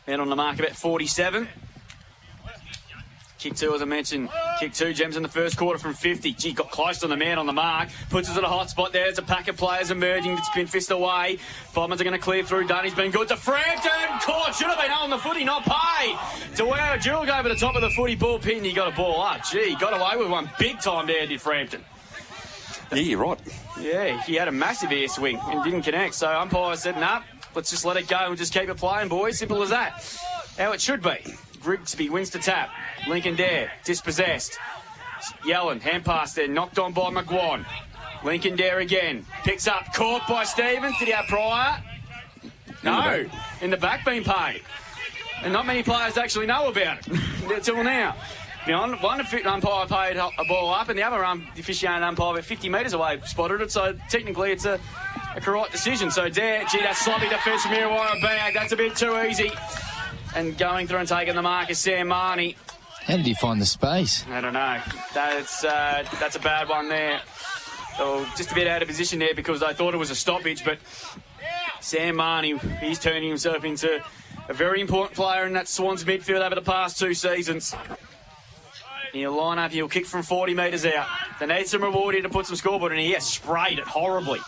Man on the mark about 47. Kick 2, as I mentioned. Kick 2 gems in the first quarter from 50. Gee, got close to the man on the mark. Puts us at a hot spot there. There's a pack of players emerging. It's been fist away. Bombers are going to clear through. Dunny's been good to Frampton. Caught. Should have been on the footy. Not paid. Dewar Jewel over the top of the footy. Ball pin. He got a ball up. Gee, got away with one big time there, did Frampton. Yeah, you're right. Yeah, he had a massive air swing and didn't connect. So umpire said, nah, let's just let it go and just keep it playing, boys. Simple as that. How it should be. Grigsby wins to tap. Lincoln Dare, dispossessed. Yellen, hand pass there, knocked on by McGuan. Lincoln Dare again. Picks up, caught by Stevens. Did he have Pryor? No. In the back being paid. And not many players actually know about it until now. One umpire paid a ball up, and the other officiating umpire about 50 metres away spotted it, so technically it's a correct decision. So Dare, gee, that sloppy defence from Irrewarra-Beeac, that's a bit too easy. And going through and taking the mark is Sam Marnie. How did he find the space? I don't know. That's a bad one there. Oh, just a bit out of position there because they thought it was a stoppage, but Sam Marnie, he's turning himself into a very important player in that Swans midfield over the past 2 seasons. He'll line up, he'll kick from 40 metres out. They need some reward here to put some scoreboard in. He has sprayed it horribly.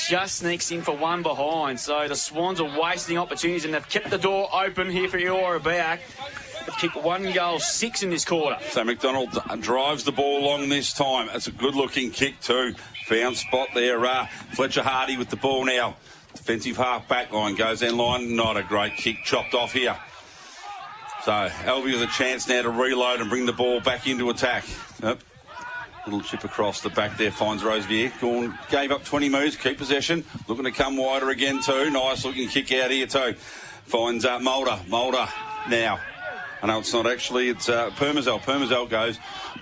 Just sneaks in for one behind. So the Swans are wasting opportunities, and they've kept the door open here for Irrewarra-Beeac. They've kicked 1 goal, 6 in this quarter. So McDonald drives the ball long this time. It's a good-looking kick too. Found spot there. Fletcher Hardy with the ball now. Defensive half back line goes in line. Not a great kick, chopped off here. So Alvie with a chance now to reload and bring the ball back into attack. Yep. Little chip across the back there, finds Rosevier. Gorn gave up 20 moves, keep possession. Looking to come wider again too. Nice looking kick out here too. Finds Mulder. Mulder now. I know it's not actually, it's Permazel. Permazel goes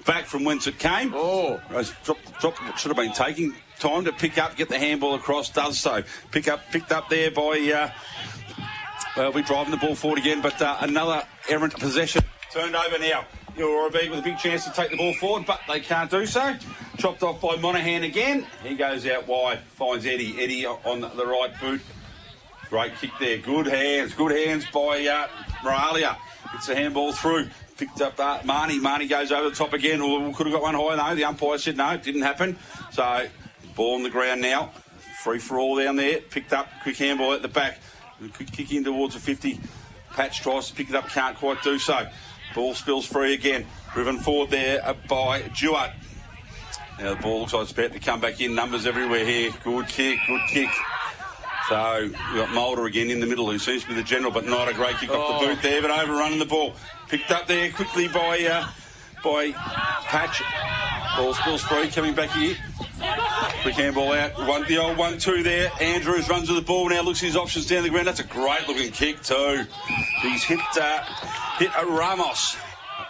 back from whence it came. Oh. Rose dropped what should have been taking time to pick up, get the handball across, does so. Picked up there by... we're driving the ball forward again, but another errant possession. Turned over now. Irrewarra-Beeac with a big chance to take the ball forward, but they can't do so. Chopped off by Monaghan again. He goes out wide, finds Eddie. Eddie on the right boot. Great kick there. Good hands by Moralia. Gets the handball through. Picked up Marnie. Marnie goes over the top again. Or could have got one high. No, the umpire said no, it didn't happen. So, ball on the ground now. Free for all down there. Picked up, quick handball at the back. Quick kick in towards the 50. Patch tries to pick it up, can't quite do so. Ball spills free again. Driven forward there by Jewett. Now the ball looks like it's about to come back in. Numbers everywhere here. Good kick. So we've got Mulder again in the middle, who seems to be the general, but not a great kick off the boot there, but overrunning the ball. Picked up there quickly by Patch. Ball spills free, coming back here. Quick handball out. The old 1-2 there. Andrews runs with the ball now, looks at his options down the ground. That's a great looking kick too. He's hit a Ramos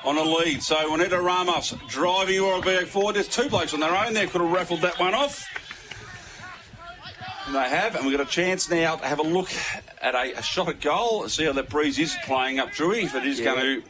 on a lead. So Juanita Ramos driving Irrewarra-Beeac forward. There's 2 blokes on their own there. Could have raffled that one off. And they have. And we've got a chance now to have a look at a shot at goal. See how that breeze is playing up, Drewy. If it is going to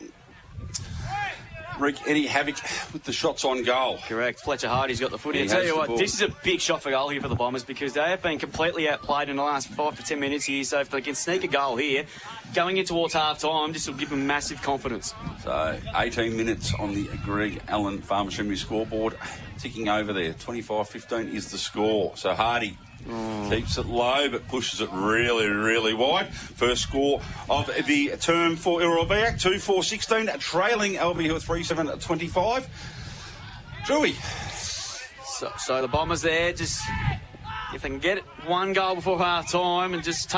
wreak any havoc with the shots on goal. Correct. Fletcher Hardy's got the footy. I'll tell you what, this is a big shot for goal here for the Bombers because they have been completely outplayed in the last 5 to 10 minutes here. So if they can sneak a goal here, going in towards half-time, this will give them massive confidence. So 18 minutes on the Greg Allen Farm Machinery scoreboard. Ticking over there. 25-15 is the score. So Hardy keeps it low but pushes it really, really wide. First score of the term for Irrewarra-Beeac, 2-4-16, trailing Alvie who are 3-7-25. Drewy. So the Bombers there, just if they can get 1 goal before half-time and just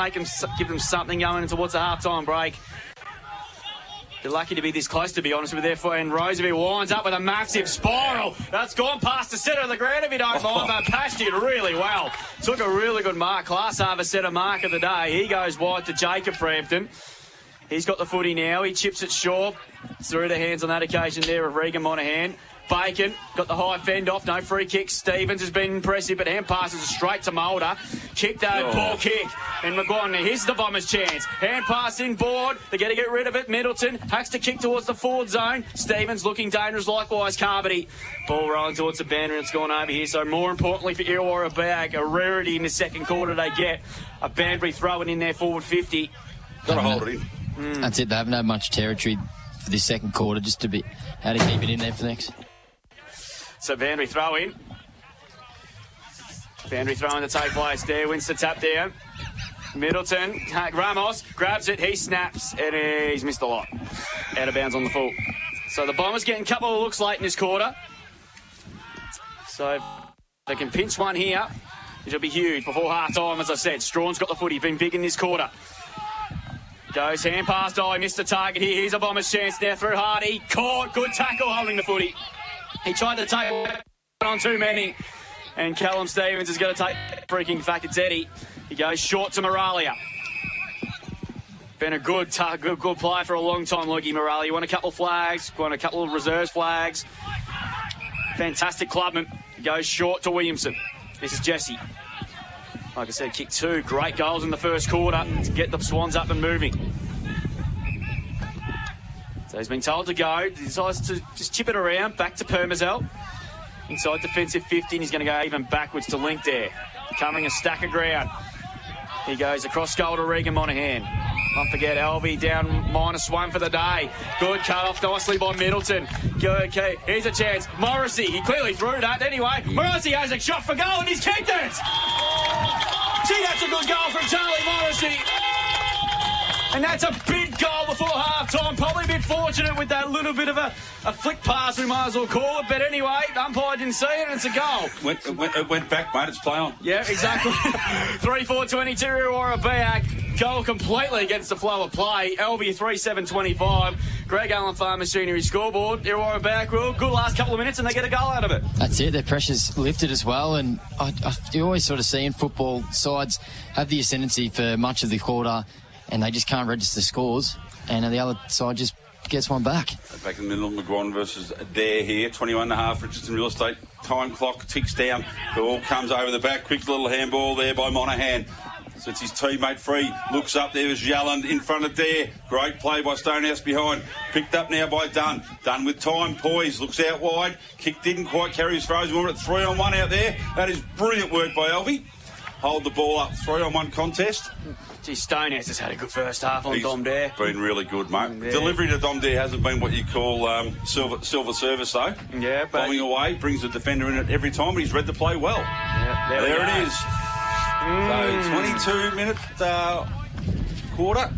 give them something going towards the half-time break. They're lucky to be this close, to be honest with you. And Roseby winds up with a massive spiral. That's gone past the centre of the ground, if you don't mind, but Pash did really well. Took a really good mark. Class Harvest set a mark of the day. He goes wide to Jacob Frampton. He's got the footy now. He chips it short. Through the hands on that occasion there of Regan Monahan. Bacon got the high fend off. No free kick. Stevens has been impressive, but hand passes straight to Mulder. Kick that ball kick. And McGuire, here's the Bombers' chance. Hand pass in board. They're going to get rid of it. Middleton hacks to kick towards the forward zone. Stevens looking dangerous likewise. Carmody. Ball rolling towards the banner and it's gone over here. So more importantly for Irrewarra-Beeac, a rarity in the second quarter they get. A Banbury throwing in their forward 50. Got to hold it in. That's it. They haven't had much territory for this second quarter, just to be how to keep it in there for the next. So Banbury throw in. Banbury throwing to take place there. Wins the tap down. Middleton. Ramos grabs it. He snaps. And he's missed a lot. Out of bounds on the full. So the Bombers getting a couple of looks late in this quarter. So they can pinch one here. It'll be huge before half-time, as I said. Strawn's got the footy. Been big in this quarter. Goes hand past. He missed the target here. Here's a Bombers chance now through Hardy. Caught. Good tackle holding the footy. He tried to take on too many. And Callum Stevens is going to take freaking fact. It's Eddie. He goes short to Moralia. Been a good play for a long time, Logie Moralia. Won a couple of flags. Won a couple of reserves flags. Fantastic clubman. He goes short to Williamson. This is Jesse. Like I said, kick two. Great goals in the first quarter to get the Swans up and moving. So he's been told to go. He decides to just chip it around. Back to Permazel. Inside defensive 50, and he's going to go even backwards to Link there. Covering a stack of ground. He goes across goal to Regan Monahan. Don't forget Alvie down -1 for the day. Good cut off nicely by Middleton. Okay, here's a chance. Morrissey, he clearly threw that anyway. Morrissey has a shot for goal and he's kicked it. Gee, that's a good goal from Charlie Morrissey. And that's a big goal before half-time. Probably a bit fortunate with that little bit of a flick pass, we might as well call it. But anyway, umpire didn't see it and it's a goal. It went back, mate. It's play on. Yeah, exactly. 3-4-22, Irrewarra-Beeac. Goal completely against the flow of play. Alvie 3-7-25. Greg Allen Farm Machinery scoreboard. Irrewarra-Beeac, well, good last couple of minutes and they get a goal out of it. That's it. Their pressure's lifted as well. And you always sort of see in football, sides have the ascendancy for much of the quarter and they just can't register scores. And the other side just gets one back. Back in the middle, McGuire versus Adair here. 21.5, Richardson Real Estate. Time clock ticks down. Ball comes over the back. Quick little handball there by Monahan. Sets his teammate free. Looks up there. There's Yalland in front of Dare. Great play by Stonehouse behind. Picked up now by Dunn. Dunn with time. Poised. Looks out wide. Kick didn't quite carry his throws. We're at 3-on-1 out there. That is brilliant work by Alvie. Hold the ball up. 3-on-1 contest. Gee, Stonehouse has had a good first half on Dom Dare. Been really good, mate. Yeah. Delivery to Dom Dare hasn't been what you call silver service, though. Yeah, but... Bombing away, brings the defender in it every time, but he's read the play well. Yeah, there it is. So, 22-minute quarter.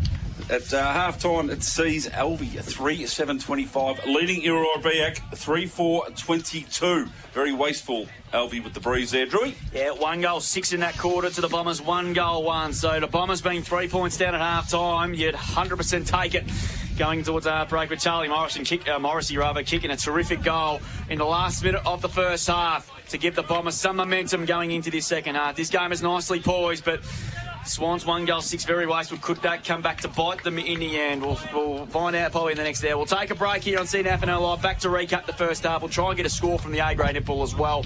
At half-time, it sees Alvie 3-7-25, leading Irrewarra-Beeac 3-4-22. Very wasteful, Alvie, with the breeze there, Drewy. Yeah, 1 goal, 6 in that quarter to the Bombers, 1 goal, 1. So the Bombers being 3 points down at half-time, you'd 100% take it. Going towards our break with Charlie Morrissey kicking a terrific goal in the last minute of the first half to give the Bombers some momentum going into this second half. This game is nicely poised, but Swans 1 goal, 6 very wasteful. Could that come back to bite them in the end? We'll find out probably in the next hour. We'll take a break here on CDFNL Live. Back to recap the first half. We'll try and get a score from the A-grade netball as well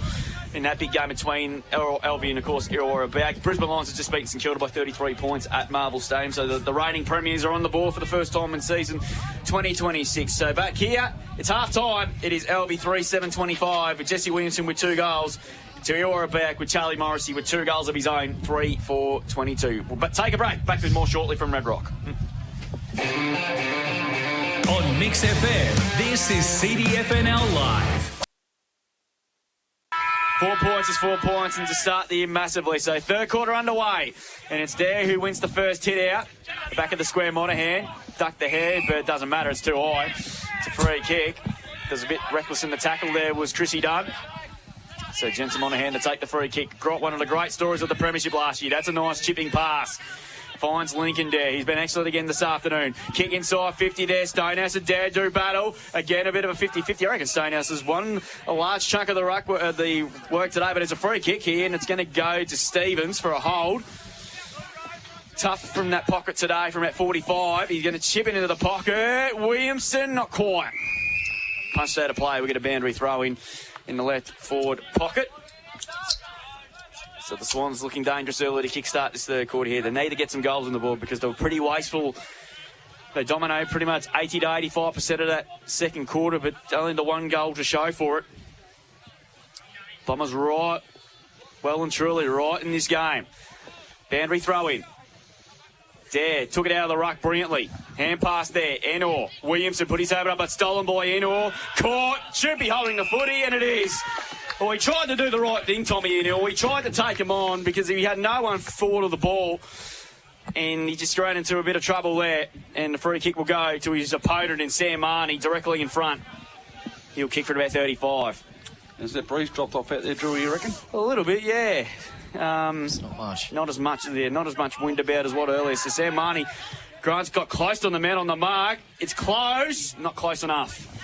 in that big game between Alvie and, of course, Irrewarra-Beeac. Brisbane Lions has just beaten St Kilda by 33 points at Marvel Stadium. So the reigning premiers are on the board for the first time in season 2026. So back here, it's half-time. It is Alvie 3-7-25 with Jesse Williamson with 2 goals. To Irrewarra-Beeac with Charlie Morrissey with 2 goals of his own, 3-4-22. We'll take a break. Back with more shortly from Red Rock. On Mix FM, this is CDFNL Live. 4 points is 4 points, and to start the year massively. So third quarter underway, and it's Dare who wins the first hit out. The back of the square, Monahan ducked the head, but it doesn't matter. It's too high. It's a free kick. There's a bit reckless in the tackle there was Chrissy Dunn. So Jensen Monahan to take the free kick. One of the great stories of the premiership last year. That's a nice chipping pass. finds Lincoln there. He's been excellent again this afternoon. Kick inside 50 there. Stonehouse and Dare do battle. Again, a bit of a 50-50. I reckon Stonehouse has won a large chunk of the work today, but it's a free kick here, and it's going to go to Stevens for a hold. Tough from that pocket today, from at 45. He's going to chip it into the pocket. Williamson, not quite. Punched out of play. We get a boundary throw in the left forward pocket. So the Swans looking dangerous early to kickstart this third quarter here. They need to get some goals on the board because they were pretty wasteful. They dominated pretty much 80 to 85% of that second quarter, but only the one goal to show for it. Bombers right, well and truly right in this game. Boundary throw in. Dare took it out of the ruck brilliantly. Hand pass there. Enor. Williamson put his over up, but stolen by Enor. Caught. Should be holding the footy, and it is. Well, he tried to do the right thing, Tommy Enor. He tried to take him on because he had no one forward of the ball, and he just ran into a bit of trouble there. And the free kick will go to his opponent in Sam Marnie directly in front. He'll kick for about 35. Has that breeze dropped off out there, Drew, you reckon? A little bit, yeah. It's not much. Not as much there, not as much wind about as what earlier. So Sam Marnie, Grant's got close on the man on the mark. It's close, not close enough.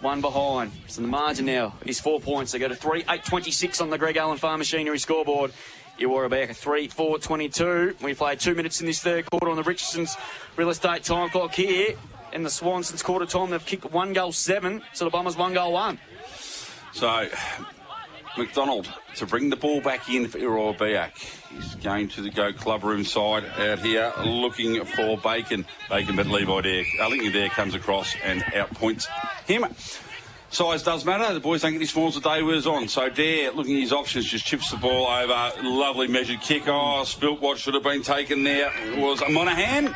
One behind. So the margin now is 4 points. They go to 3-8-26 on the Greg Allen Farm Machinery scoreboard. Irrewarra-Beeac 3-4-22. We played 2 minutes in this third quarter on the Richardson's real estate time clock here. And the Swans since quarter time, they've kicked 1 goal 7. So the Bombers 1 goal 1. So McDonald to bring the ball back in for Irrewarra-Beeac. He's going to the Go Club Room side out here looking for Bacon. Bacon, but Levi Dare. Lincoln Dare comes across and outpoints him. Size does matter. The boys don't get his forms the day wears on. So Dare, looking at his options, just chips the ball over. Lovely measured kick. Oh, spilt what should have been taken there. It was Monaghan.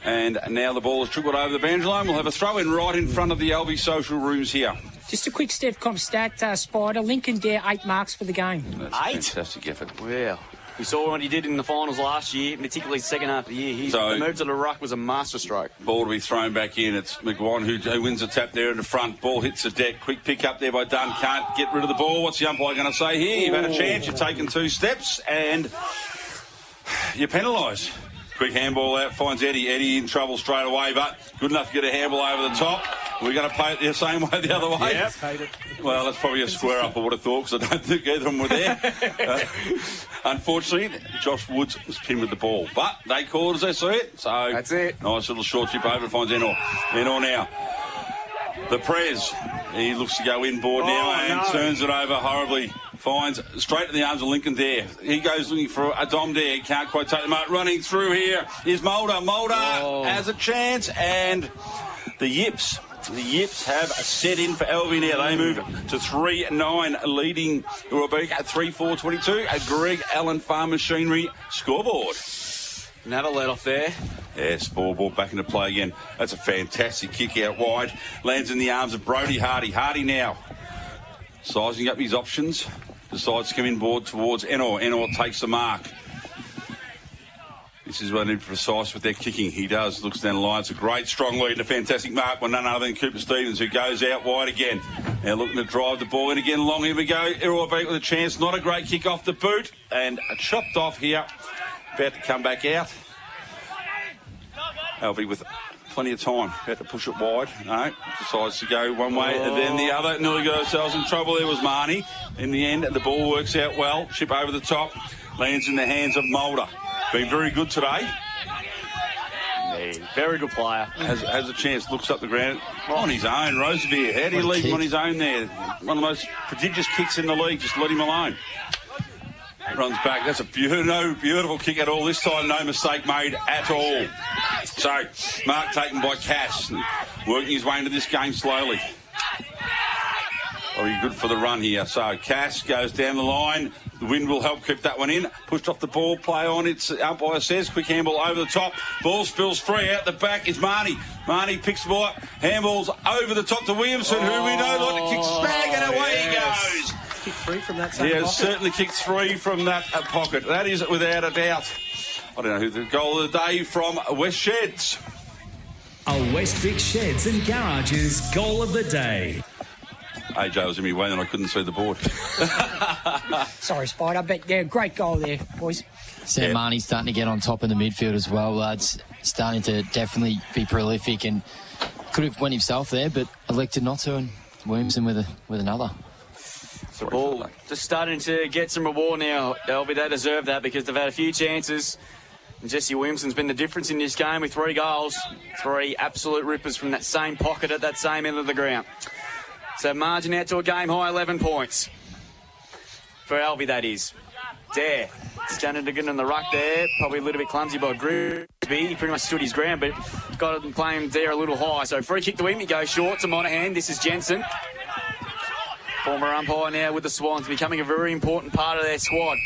And now the ball is trickled over the boundary line. We'll have a throw in right in front of the Alvie social rooms here. Just a quick Stepcom stat, Spider. Lincoln Dare 8 marks for the game. That's a fantastic effort. Wow. We saw what he did in the finals last year, particularly the second half of the year. The move to the ruck was a masterstroke. Ball to be thrown back in. It's McGuan who wins the tap there in the front. Ball hits the deck. Quick pick up there by Dunn. Can't get rid of the ball. What's the umpire going to say here? You've had a chance. You've taken 2 steps and you're penalised. Quick handball out, finds Eddie. Eddie in trouble straight away, but good enough to get a handball over the top. We're going to play it the same way the other way. Yep. Well, that's probably a square up, I would have thought, because I don't think either of them were there. Unfortunately, Josh Woods was pinned with the ball. But they call it as they see it. So that's it. Nice little short chip over, finds Enor. Enor now. The Prez. He looks to go inboard now and turns it over horribly. Finds straight in the arms of Lincoln Dare. He goes looking for a Dom Dare. Can't quite take them out. Running through here is Mulder. Mulder has a chance, and the Yips. The Yips have set in for Alvie now. They move to 3-9, leading Irrewarra-Beeac at 3-4-22 at Greg Allen Farm Machinery scoreboard. Another let off there. Yes, ball back into play again. That's a fantastic kick out wide. Lands in the arms of Brody Hardy. Hardy now sizing up his options. Decides to come inboard towards Enor. Enor takes the mark. This is where they need to be precise with their kicking. He does. Looks down the line. It's a great, strong lead. A fantastic mark by none other than Cooper Stevens, who goes out wide again. Now looking to drive the ball in again. Long, here we go. Irrewarra-Beeac with a chance. Not a great kick off the boot. And chopped off here. About to come back out. Alvie with plenty of time. About to push it wide. No. Decides to go one way and then the other. Nearly got ourselves in trouble. There was Marnie. In the end, the ball works out well. Chip over the top. Lands in the hands of Mulder. Been very good today. Very good player. Has a chance. Looks up the ground on his own. Roosevelt. How do you leave him on his own there? One of the most prodigious kicks in the league. Just let him alone. Runs back. That's a beautiful kick at all. This time, no mistake made at all. So, mark taken by Cass. Working his way into this game slowly. Very good for the run here. So, Cass goes down the line. The wind will help keep that one in. Pushed off the ball. Play on. It's umpire says. Quick handball over the top. Ball spills free. Out the back is Marnie. Marnie picks the ball up. Handballs over the top to Williamson, who we know like to kick snag, and away he goes. Kicked 3 from that same pocket. pocket. Certainly kicked 3 from that pocket. That is without a doubt. I don't know who the goal of the day from West Sheds. A West Vic Sheds and Garages goal of the day. AJ was in my way and I couldn't see the board. Sorry, Spider, but yeah, great goal there, boys. Sam Marnie's starting to get on top in the midfield as well, lads. Starting to definitely be prolific and could have went himself there, but elected not to, and Williamson with another. The ball just starting to get some reward now. Alvie, they deserve that because they've had a few chances. And Jesse Williamson's been the difference in this game with 3 goals. 3 absolute rippers from that same pocket at that same end of the ground. So margin out to a game-high 11 points. For Alvie, that is. Dare. Standing to get in the ruck there. Probably a little bit clumsy by Groovy. He pretty much stood his ground, but got it playing there a little high. So free kick to him. He goes short to Monaghan. This is Jensen. Former umpire now with the Swans, becoming a very important part of their squad.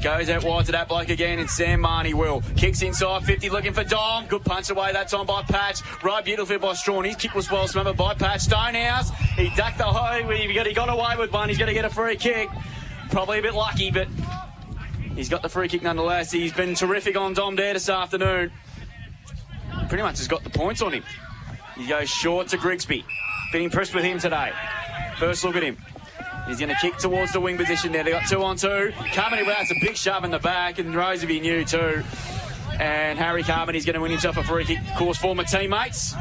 Goes out wide to that bloke again, and Sam Marnie will. Kicks inside 50, looking for Dom. Good punch away that time by Patch. Right, beautifully by Strawn. His kick was well remembered by Patch. Stonehouse, he ducked the hole. He got away with one. He's going to get a free kick. Probably a bit lucky, but he's got the free kick nonetheless. He's been terrific on Dom there this afternoon. Pretty much has got the points on him. He goes short to Grigsby. Been impressed with him today. First look at him. He's going to kick towards the wing position there. They got 2 on 2. Carmody, well, it's a big shove in the back, and Rosevie knew too. And Harry Carmody's going to win himself a free kick. Of course, former teammates.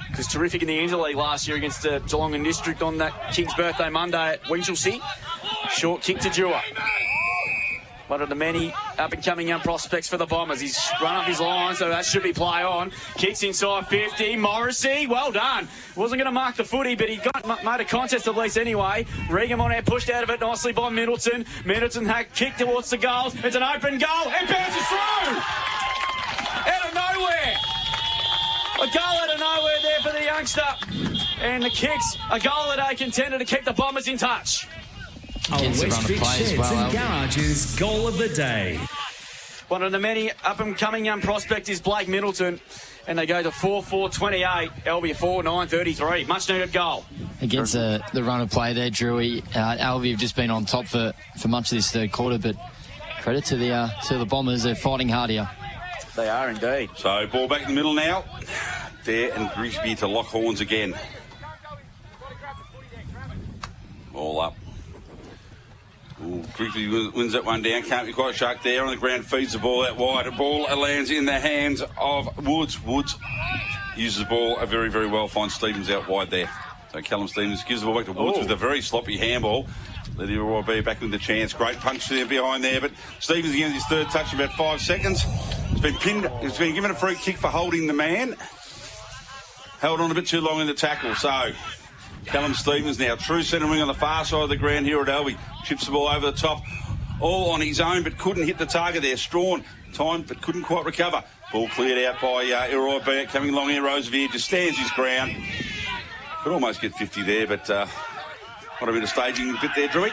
Because terrific in the Interleague last year against Geelong and District on that King's birthday Monday at Winchelsea. Short kick to Dewar. One of the many up-and-coming young prospects for the Bombers. He's run up his line, so that should be play on. Kicks inside 50. Morrissey, well done. Wasn't going to mark the footy, but he made a contest at least anyway. Regan Monahan pushed out of it nicely by Middleton. Middleton had kicked towards the goals. It's an open goal. It bounces through! Out of nowhere! A goal out of nowhere there for the youngster. And the kicks, a goal that they contended to keep the Bombers in touch. Westford Sheds and Garages Goal of the Day. One of the many up-and-coming young prospects is Blake Middleton, and they go to 4-4-28. Alvie 4-9-33. Much-needed goal. Against the run of play there, Drewy. Alvie have just been on top for much of this third quarter, but credit to the Bombers. They're fighting hard here. They are indeed. So ball back in the middle now. There and Grigsby to lock horns again. All up. Grigsby wins that one down. Can't be quite sharp there on the ground. Feeds the ball out wide. The ball lands in the hands of Woods. Woods uses the ball very, very well. Finds Stevens out wide there. So Callum Stevens gives the ball back to Woods with a very sloppy handball. Let Irrewarra-Beeac back with the chance. Great punch there behind there. But Stevens again his third touch in about 5 seconds. It's been pinned. It's been given a free kick for holding the man. Held on a bit too long in the tackle. So Callum Stevens now, true centre wing on the far side of the ground here at Alvie. Chips the ball over the top, all on his own, but couldn't hit the target there. Strawn, time, but couldn't quite recover. Ball cleared out by Irrewarra-Beeac. Coming along here, Rosevere just stands his ground. Could almost get 50 there, but what a bit of staging bit there, Drewy.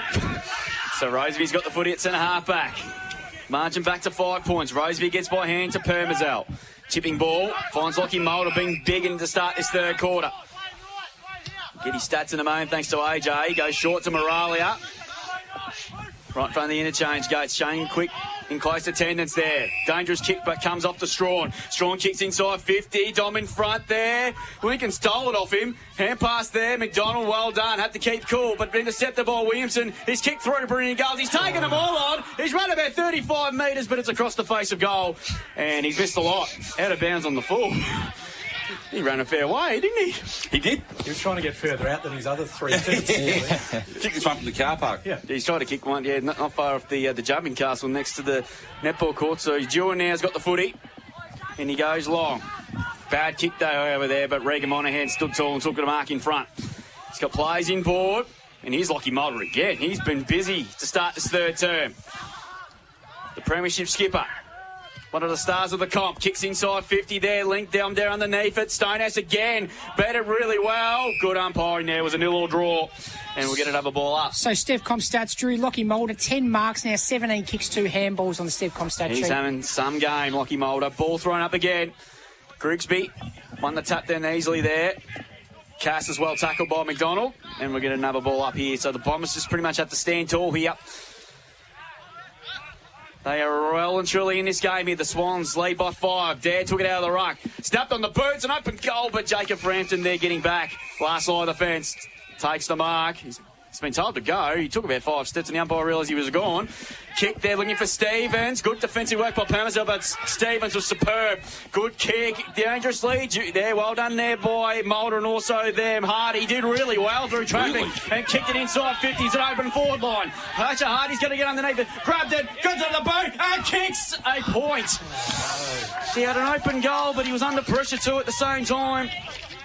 So Rosevere's got the footy at centre-half back. Margin back to 5 points. Rosevere gets by hand to Permazel. Chipping ball, finds Lockie Mulder being big in to start this third quarter. Get his stats in a moment thanks to AJ. Goes short to Moralia. Right in front of the interchange gates. Shane Quick in close attendance there. Dangerous kick, but comes off to Strawn. Strawn kicks inside 50. Dom in front there. Lincoln stole it off him. Hand pass there. McDonald, well done. Had to keep cool, but intercepted by Williamson. He's kicked through to brilliant goals. He's taken them all on. He's run about 35 metres, but it's across the face of goal. And he's missed a lot. Out of bounds on the full. He ran a fair way, didn't he? He did. He was trying to get further out than his other 3 teams. Kick this one from the car park. Yeah. He's trying to kick one, not far off the jumping castle next to the netball court. So Dewar now's got the footy, and he goes long. Bad kick, though, over there, but Regan Monahan stood tall and took it to mark in front. He's got plays in board, and here's Lockie Mulder again. He's been busy to start this third term. The premiership skipper. One of the stars of the comp. Kicks inside 50 there. Link down there underneath it. Stonehouse again. Bet it really well. Good umpiring there. Was a 0-0 draw. And we'll get another ball up. So Stevcom stats, Drew, Lockie Mulder, 10 marks now, 17 kicks, 2 handballs on the Stevcom stat sheet. He's having some game, Lockie Mulder. Ball thrown up again. Grigsby won the tap down easily there. Cass as well tackled by McDonald. And we'll get another ball up here. So the Bombers just pretty much have to stand tall here. They are well and truly in this game here. The Swans lead by 5. Dare took it out of the ruck. Snapped on the boots, an open goal, but Jacob Frampton there getting back. Last line of the fence. takes the mark. He's been told to go. He took about 5 steps and the umpire realised he was gone. Kick there looking for Stevens. Good defensive work by Permazel, but Stevens was superb. Good kick. Dangerous lead there. Well done there by Mulder and also there Hardy. Did really well through traffic and kicked it inside 50. It's an open forward line. Archer Hardy's going to get underneath it. Grabbed it. Goes to the boot and kicks a point. He had an open goal, but he was under pressure too at the same time.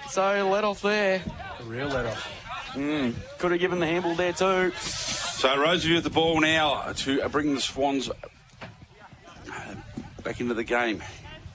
So let off there. A real let off. Could have given the handball there too. So Roseview with the ball now to bring the Swans back into the game.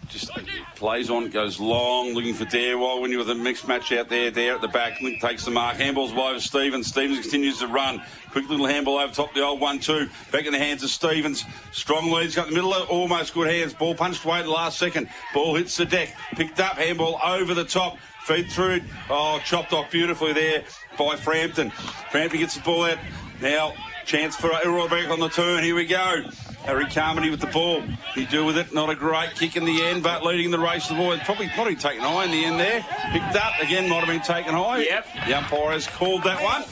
Just plays on, goes long, looking for Dare. While when you're with a mixed match out there, Dare at the back, Link takes the mark. Handball's wide over Stevens. Stevens continues to run. Quick little handball over top the old 1-2. Back in the hands of Stevens. Strong lead. He's got the middle, almost good hands. Ball punched away at the last second. Ball hits the deck. Picked up, handball over the top. Feed through. Oh, chopped off beautifully there by Frampton. Frampton gets the ball out. Now, chance for Irrewarra-Beeac on the turn. Here we go. Harry Carmody with the ball. He do with it. Not a great kick in the end, but leading the race to the ball. Probably not even taken high in the end there. Picked up. Again, might have been taken high. Yep. The umpire has called that one.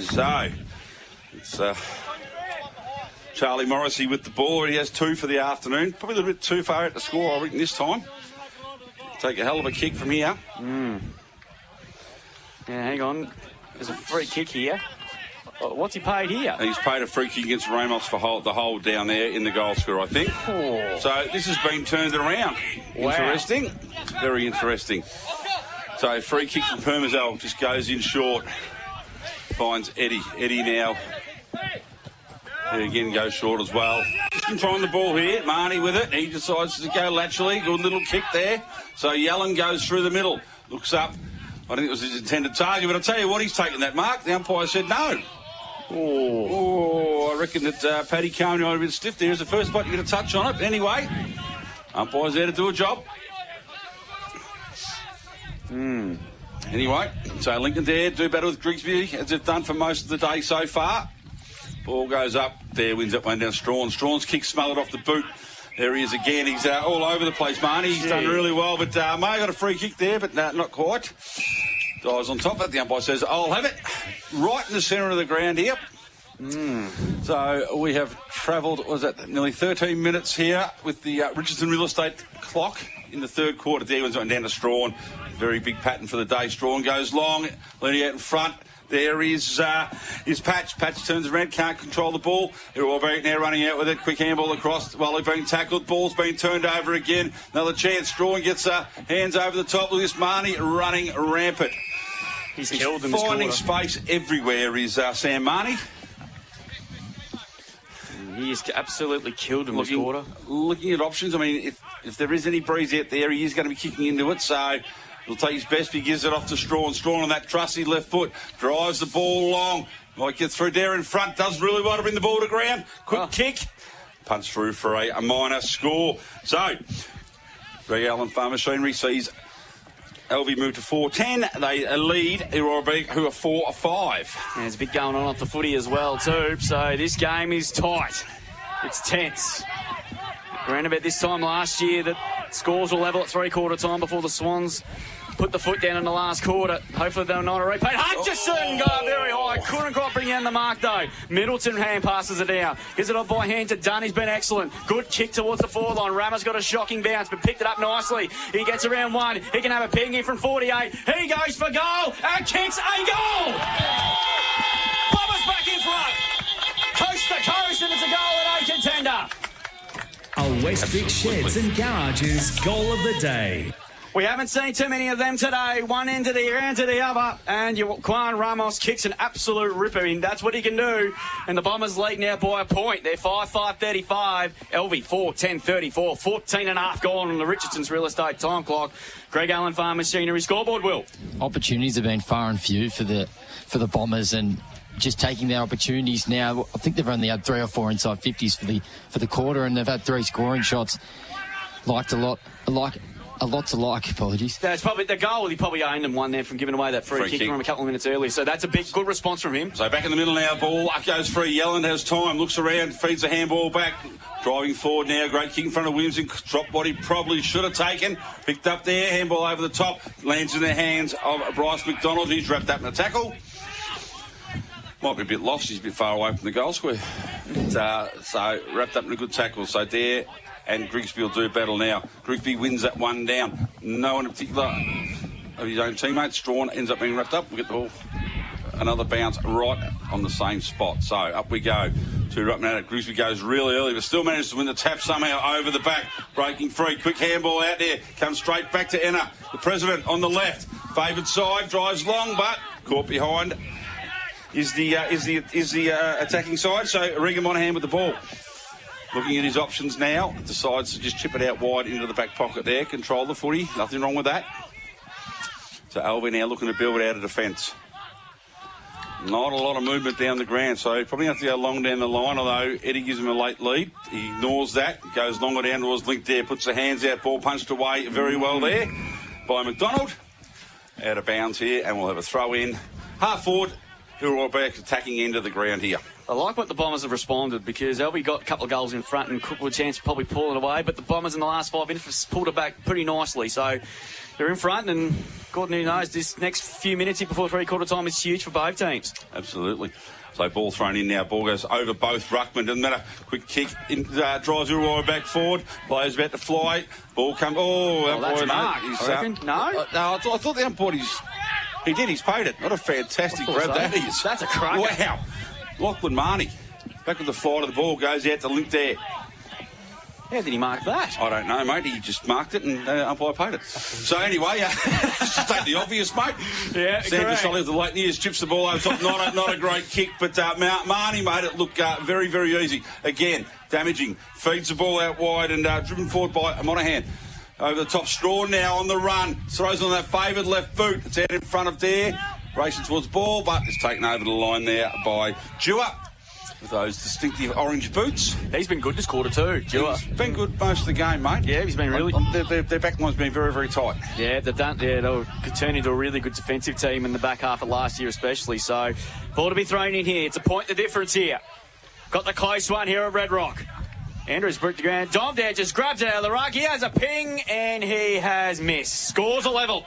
So, it's Charlie Morrissey with the ball. He has 2 for the afternoon. Probably a little bit too far out to score, I reckon, this time. Take a hell of a kick from here. Yeah, hang on. There's a free kick here. What's he paid here? He's paid a free kick against Ramos for the hold down there in the goal score, I think. Oh. So this has been turned around. Wow. Interesting. Very interesting. So free kick from Permazel just goes in short. Finds Eddie. Eddie now. He again goes short as well. Controlling the ball here. Marnie with it. He decides to go laterally. Good little kick there. So Yellen goes through the middle. Looks up. I think it was his intended target, but I'll tell you what, he's taken that mark. The umpire said no. Oh, I reckon that Paddy Carmody might have been stiff there. It's the first spot you get a touch on it. But anyway, umpire's there to do a job. Anyway, so Lincoln Dare do better with Grigsby, as they've done for most of the day so far. Ball goes up. There wins that one down Strawn. Strawn's kick smothered off the boot. There he is again. He's all over the place, Marnie. He's done really well, but May got a free kick there, but not quite. Dives on top of it. The umpire says, I'll have it. Right in the centre of the ground here. So we have travelled, what was that, nearly 13 minutes here with the Richardson Real Estate clock in the third quarter. There one's went down to Strawn. Very big pattern for the day. Strawn goes long, leaning out in front. There is Patch. Patch turns around, can't control the ball. Irrewarra-Beeac now running out with it. Quick handball across while they're being tackled. Ball's been turned over again. Another chance. Strawn gets hands over the top. Lucas Marnie running rampant. He's killed in this finding quarter. space everywhere is Sam Marnie. He is absolutely killed in this quarter. Looking at options, I mean, if there is any breeze out there, he is going to be kicking into it. So he'll take his best. He gives it off to Strawn. Strawn on that trusty left foot. Drives the ball long. Might get through there in front. Does really well to bring the ball to ground. Quick kick. Punch through for a minor score. So, Greg Allen Farm Machinery sees Alvie move to 4-10. They lead Irrewarra-Beeac, who are 4-5. And there's a bit going on off the footy as well, too. So this game is tight. It's tense. Around about this time last year, the scores were level at three-quarter time before the Swans put the foot down in the last quarter. Hopefully they'll not a repeat. Hutchison got very high. Couldn't quite bring down the mark, though. Middleton hand passes it down. Gives it up by hand to Dunn. He's been excellent. Good kick towards the forward line. Ramos got a shocking bounce, but picked it up nicely. He gets around one. He can have a ping in from 48. He goes for goal and kicks a goal. Bombers back in front. Coast to coast, and it's a goal at a contender. A Westvic Sheds and Garages goal of the day. We haven't seen too many of them today. One end to the other. And Juan Ramos kicks an absolute ripper in. That's what he can do. And the Bombers lead now by a point. They're 5-5-35. Alvie 4-10-34. 14 and a half gone on the Richardson's Real Estate time clock. Greg Allen Farm Machinery scoreboard, Will. Opportunities have been far and few for the Bombers, and just taking their opportunities now. I think they've only had 3 or 4 inside 50s for the quarter, and they've had 3 scoring shots. Liked a lot. a lot to like. Apologies. That's probably the goal. He probably owned them one there from giving away that free kick from a couple of minutes earlier. So that's a good response from him. So back in the middle now, ball up goes free. Yelland has time, looks around, feeds the handball back. Driving forward now, great kick in front of Williamson. Dropped what he probably should have taken. Picked up there, handball over the top. Lands in the hands of Bryce McDonald. He's wrapped up in a tackle. Might be a bit lost. He's a bit far away from the goal square. So wrapped up in a good tackle. So there, and Grigsby will do battle now. Grigsby wins that one down. No one in particular of his own teammates. Strawn ends up being wrapped up. We'll get the ball. Another bounce right on the same spot. So up we go. Two right now. Grigsby goes really early, but still manages to win the tap somehow over the back. Breaking free. Quick handball out there. Comes straight back to Enna. The president on the left. Favoured side. Drives long, but caught behind is the attacking side. So Regan Monahan with the ball. Looking at his options now. Decides to just chip it out wide into the back pocket there. Control the footy. Nothing wrong with that. So Alvie now looking to build out of defence. Not a lot of movement down the ground, so probably have to go long down the line, although Eddie gives him a late lead. He ignores that, goes longer down towards Link there, puts the hands out, ball punched away very well there by McDonald. Out of bounds here, and we'll have a throw in. Half forward, Irrewarra-Beeac attacking end of the ground here. I like what the Bombers have responded because Alvie got a couple of goals in front and Cook with a chance to probably pull it away, but the Bombers in the last 5 minutes pulled it back pretty nicely. So they're in front, and Gordon, who knows, this next few minutes here before three-quarter time is huge for both teams. Absolutely. So ball thrown in now. Ball goes over both ruckman. Doesn't matter. Quick kick. Drives Irrewarra back forward. Player's about to fly. Ball comes. Oh, that's Mark. I reckon. No? No, I thought the umpire, he did. He's paid it. What a fantastic grab that is. That's a cracker. Wow. Lachlan Marnie. Back with the flight of the ball. Goes out to Link there. How did he mark that? I don't know, mate. He just marked it and umpire paid it. So anyway, state the obvious, mate. Yeah, Sam Solly of the late years chips the ball over top. Not a great kick, but Marnie made it look very, very easy. Again, damaging. Feeds the ball out wide and driven forward by Monahan. Over the top, Strawn now on the run. Throws on that favoured left boot. It's out in front of there. Racing towards the ball, but it's taken over the line there by Dewar. With those distinctive orange boots. He's been good this quarter too, Dewar. He's been good most of the game, mate. Yeah, he's been really... Their back line's been very, very tight. Yeah, they turned into a really good defensive team in the back half of last year especially. So, ball to be thrown in here. It's a point the difference here. Got the close one here at Red Rock. Andrews broke the ground. Dom there just grabs it out of the ruck. He has a ping and he has missed. Scores a level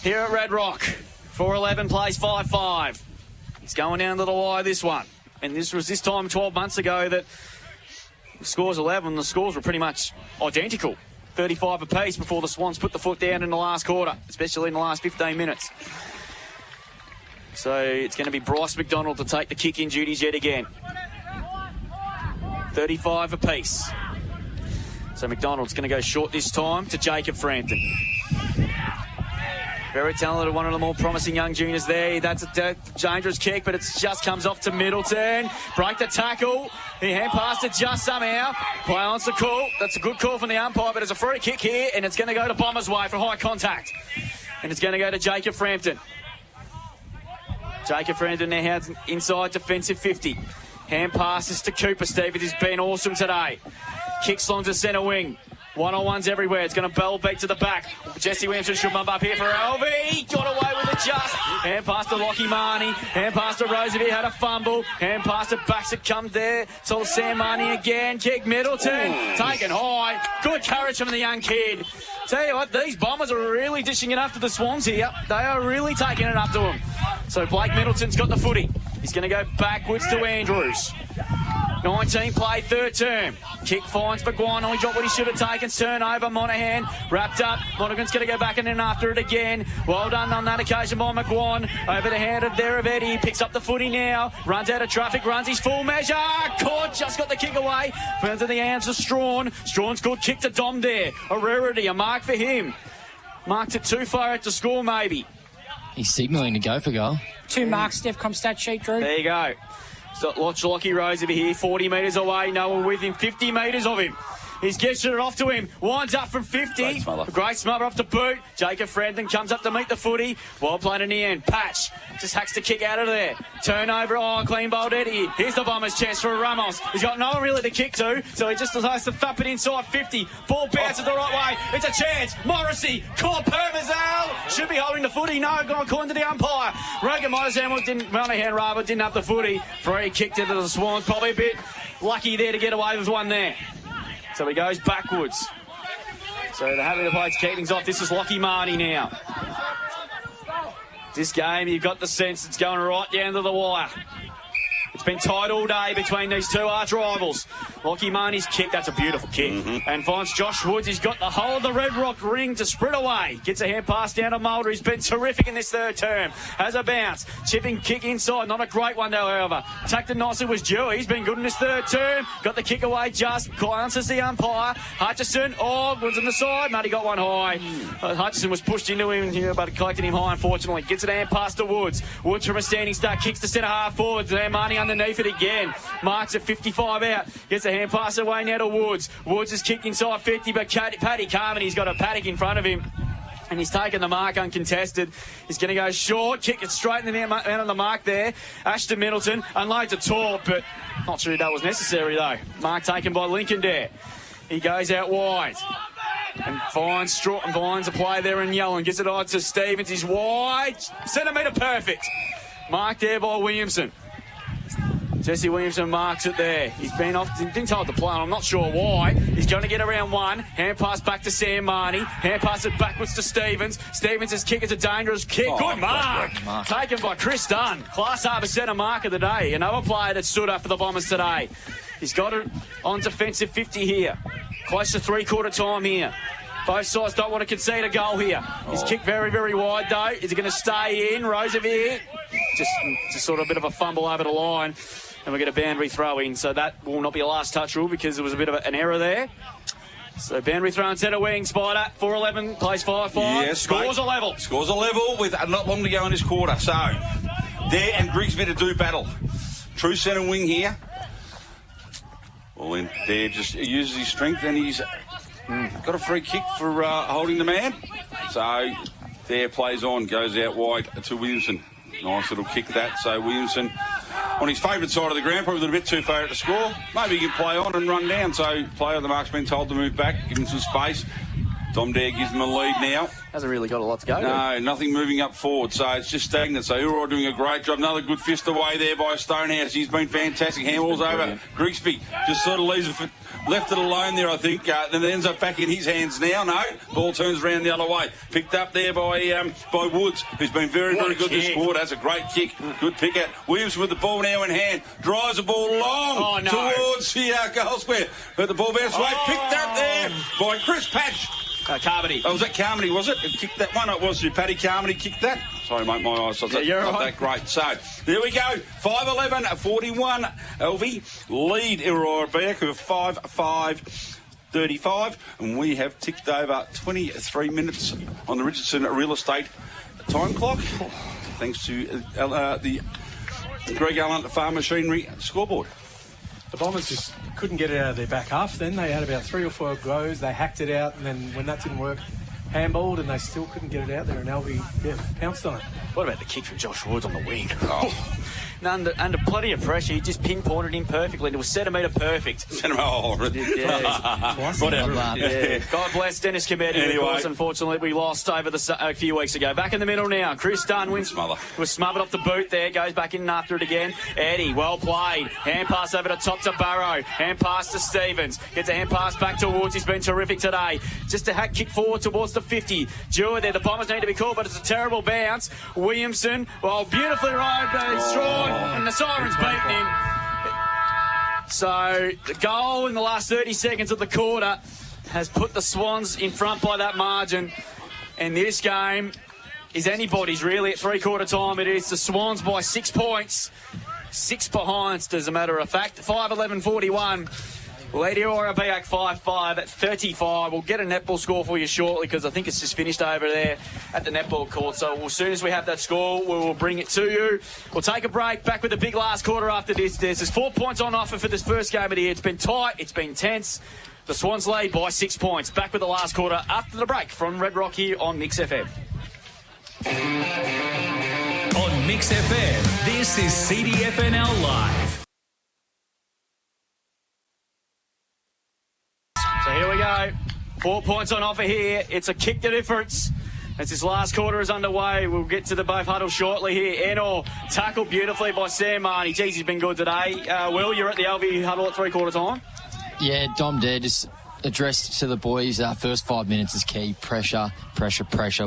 here at Red Rock. 4-11 plays 5-5. He's going down to the wire this one. And this was this time 12 months ago that the scores 11. The scores were pretty much identical. 35 apiece before the Swans put the foot down in the last quarter, especially in the last 15 minutes. So it's going to be Bryce McDonald to take the kick-in duties yet again. 35 apiece. So McDonald's going to go short this time to Jacob Frampton. Very talented, one of the more promising young juniors there. That's a dangerous kick, but it just comes off to Middleton. Break the tackle. He hand passed it just somehow. Play on the call. That's a good call from the umpire, but it's a free kick here, and it's going to go to Bombers' way for high contact. And it's going to go to Jacob Frampton. Jacob Frampton now has inside defensive 50. Hand passes to Cooper. Steve, it has been awesome today. Kicks long to centre wing. One-on-ones everywhere. It's going to bell back to the back. Jesse Williamson should bump up here for Alvie. Got away with it just. Hand pass to Lockie Marnie. Hand pass to Roosevelt. Had a fumble. Hand pass to Baxter. Come there. To Sam Marnie again. Kick Middleton. Taken high. Good courage from the young kid. Tell you what, these Bombers are really dishing it up to the Swans here. They are really taking it up to them. So Blake Middleton's got the footy. He's going to go backwards to Andrews. 19 play, third term. Kick finds McGuire. Only dropped what he should have taken. Turnover, Monahan wrapped up. Monaghan's going to go back and then after it again. Well done on that occasion by McGuire. Over the hand of Eddie. Picks up the footy now. Runs out of traffic. Runs his full measure. Caught. Just got the kick away. Turns to the hands of Strawn. Strawn's good kick to Dom there. A rarity. A mark for him. Marked it too far out to score maybe. He's signalling to go for goal. 2 marks, Steph, come stat sheet, Drew. There you go. So watch Lockie Rose over here, 40 metres away. No one with him, 50 metres of him. He's gifted it off to him. Winds up from 50. Great smother off the boot. Jacob Frampton comes up to meet the footy. Well played in the end. Patch just hacks the kick out of there. Turnover. Oh, clean bowled Eddie. Here's the Bombers' chance for Ramos. He's got no one really to kick to, so he just decides to thump it inside 50. Ball bounces the right way. It's a chance. Morrissey. Caught Permazal. Should be holding the footy. No, gone according to the umpire. Rogan Monahan didn't have the footy. Free kicked into the Swans. Probably a bit lucky there to get away with one there. So he goes backwards. So they're having to play keepings off. This is Lockie Marnie now. This game, you've got the sense it's going right down to the wire. It's been tight all day between these two arch rivals. Lockie Marnie's kick, that's a beautiful kick. And finds Josh Woods. He's got the whole of the Red Rock ring to sprint away. Gets a hand pass down to Mulder. He's been terrific in this third term. Has a bounce. Chipping kick inside. Not a great one, though, however. Tucked it nice. It was Dewey. He's been good in this third term. Got the kick away just. Answers the umpire. Hutchison. Oh, Woods on the side. Muddy got one high. Hutchison was pushed into him here, but collected him high, unfortunately. Gets it hand pass to Woods. Woods from a standing start. Kicks to centre half forwards. There, Marnie underneath it again. Marks at 55 out. Gets a hand pass away now to Woods. Woods is kicked inside 50, but Paddy Carmody, got a paddock in front of him. And he's taken the mark uncontested. He's going to go short, kick it straight in the out on the mark there. Ashton Middleton unloads a taunt, but not sure that was necessary though. Mark taken by Lincoln there. He goes out wide. And finds Stroughton finds a play there in yellow and gets it on to Stevens. He's wide. Centimetre perfect. Marked there by Williamson. Jesse Williamson marks it there. He's been told to play, I'm not sure why. He's going to get around one. Hand pass back to Sam Marnie. Hand pass it backwards to Stevens. Stevens' kick is a dangerous kick. Good mark. Taken by Chris Dunn. Class Harbour centre mark of the day. Another player that stood up for the Bombers today. He's got it on defensive 50 here. Close to three-quarter time here. Both sides don't want to concede a goal here. He's kicked very, very wide, though. Is he going to stay in? Roosevelt just sort of a bit of a fumble over the line. And we get a boundary throw in. So that will not be a last touch rule because there was a bit of an error there. So boundary throw instead of wing. Spider, 4-11, plays 5-5. Yes, Scores mate. a level. Scores a level with not long to go in this quarter. So there and Grigsby to do battle. True centre wing here. Well, in there just uses his strength and he's got a free kick for holding the man. So there plays on, goes out wide to Williamson. Nice little kick that. So Williamson on his favourite side of the ground, probably a little bit too far to score. Maybe he can play on and run down. So player on the mark's been told to move back, give him some space. Dom Dare gives him a lead now. Hasn't really got a lot to go. No, nothing moving up forward, so it's just stagnant. So Irrewarra doing a great job. Another good fist away there by Stonehouse. He's been fantastic. Handballs over. Grigsby just sort of leaves it, left it alone there, I think. Then it ends up back in his hands now. No, ball turns around the other way. Picked up there by Woods, who's been very, very good this quarter. That's a great kick. Good pick out. Williams with the ball now in hand. Drives the ball long towards the goal square. But the ball bounced away. Picked up there by Chris Patch. Carmody. Oh, was that Carmody, was it? It kicked that one. It was Paddy Carmody kicked that. Sorry, mate, my eyes. You're not right. that great. So, there we go. 5-11-41. Alvie lead Irrewarra-Beeac with 5-5-35. And we have ticked over 23 minutes on the Richardson Real Estate time clock. Thanks to the Greg Allen Farm Machinery scoreboard. The Bombers just couldn't get it out of their back half then. They had about 3 or 4 goes. They hacked it out, and then when that didn't work, handballed, and they still couldn't get it out there, and Alvie pounced on it. What about the kick from Josh Woods on the wing? Under plenty of pressure, he just pinpointed him perfectly. It was centimetre perfect. Whatever. Yeah. God bless Dennis Cometti. Anyway. Of course, unfortunately, we lost over a few weeks ago. Back in the middle now. Chris Dunn was smothered off the boot there. Goes back in after it again. Eddie, well played. Hand pass over the top to Barrow. Hand pass to Stevens. Gets a hand pass back to Woods. He's been terrific today. Just a hack kick forward towards the 50. Dewar there. The Bombers need to be called, but it's a terrible bounce. Williamson, well, beautifully rode, strong. And the siren's beaten him. So the goal in the last 30 seconds of the quarter has put the Swans in front by that margin. And this game is anybody's really at three-quarter time. It is the Swans by 6 points. 6 behind, as a matter of fact. 5-11-41. Lady Irrewarra-Beeac 5-5 at 35. We'll get a netball score for you shortly because I think it's just finished over there at the netball court. So as soon as we have that score, we will bring it to you. We'll take a break. Back with the big last quarter after this. There's 4 points on offer for this first game of the year. It's been tight. It's been tense. The Swans lead by 6 points. Back with the last quarter after the break from Red Rock here on Mix FM. On Mix FM, this is CDFNL Live. So here we go. 4 points on offer here. It's a kick to difference. As this last quarter is underway, we'll get to the both huddle shortly here. Enor tackled beautifully by Sam Marnie. Geez, he's been good today. Will, you're at the Alvie huddle at 3/4 time? Yeah, Dom there just addressed to the boys. First 5 minutes is key. Pressure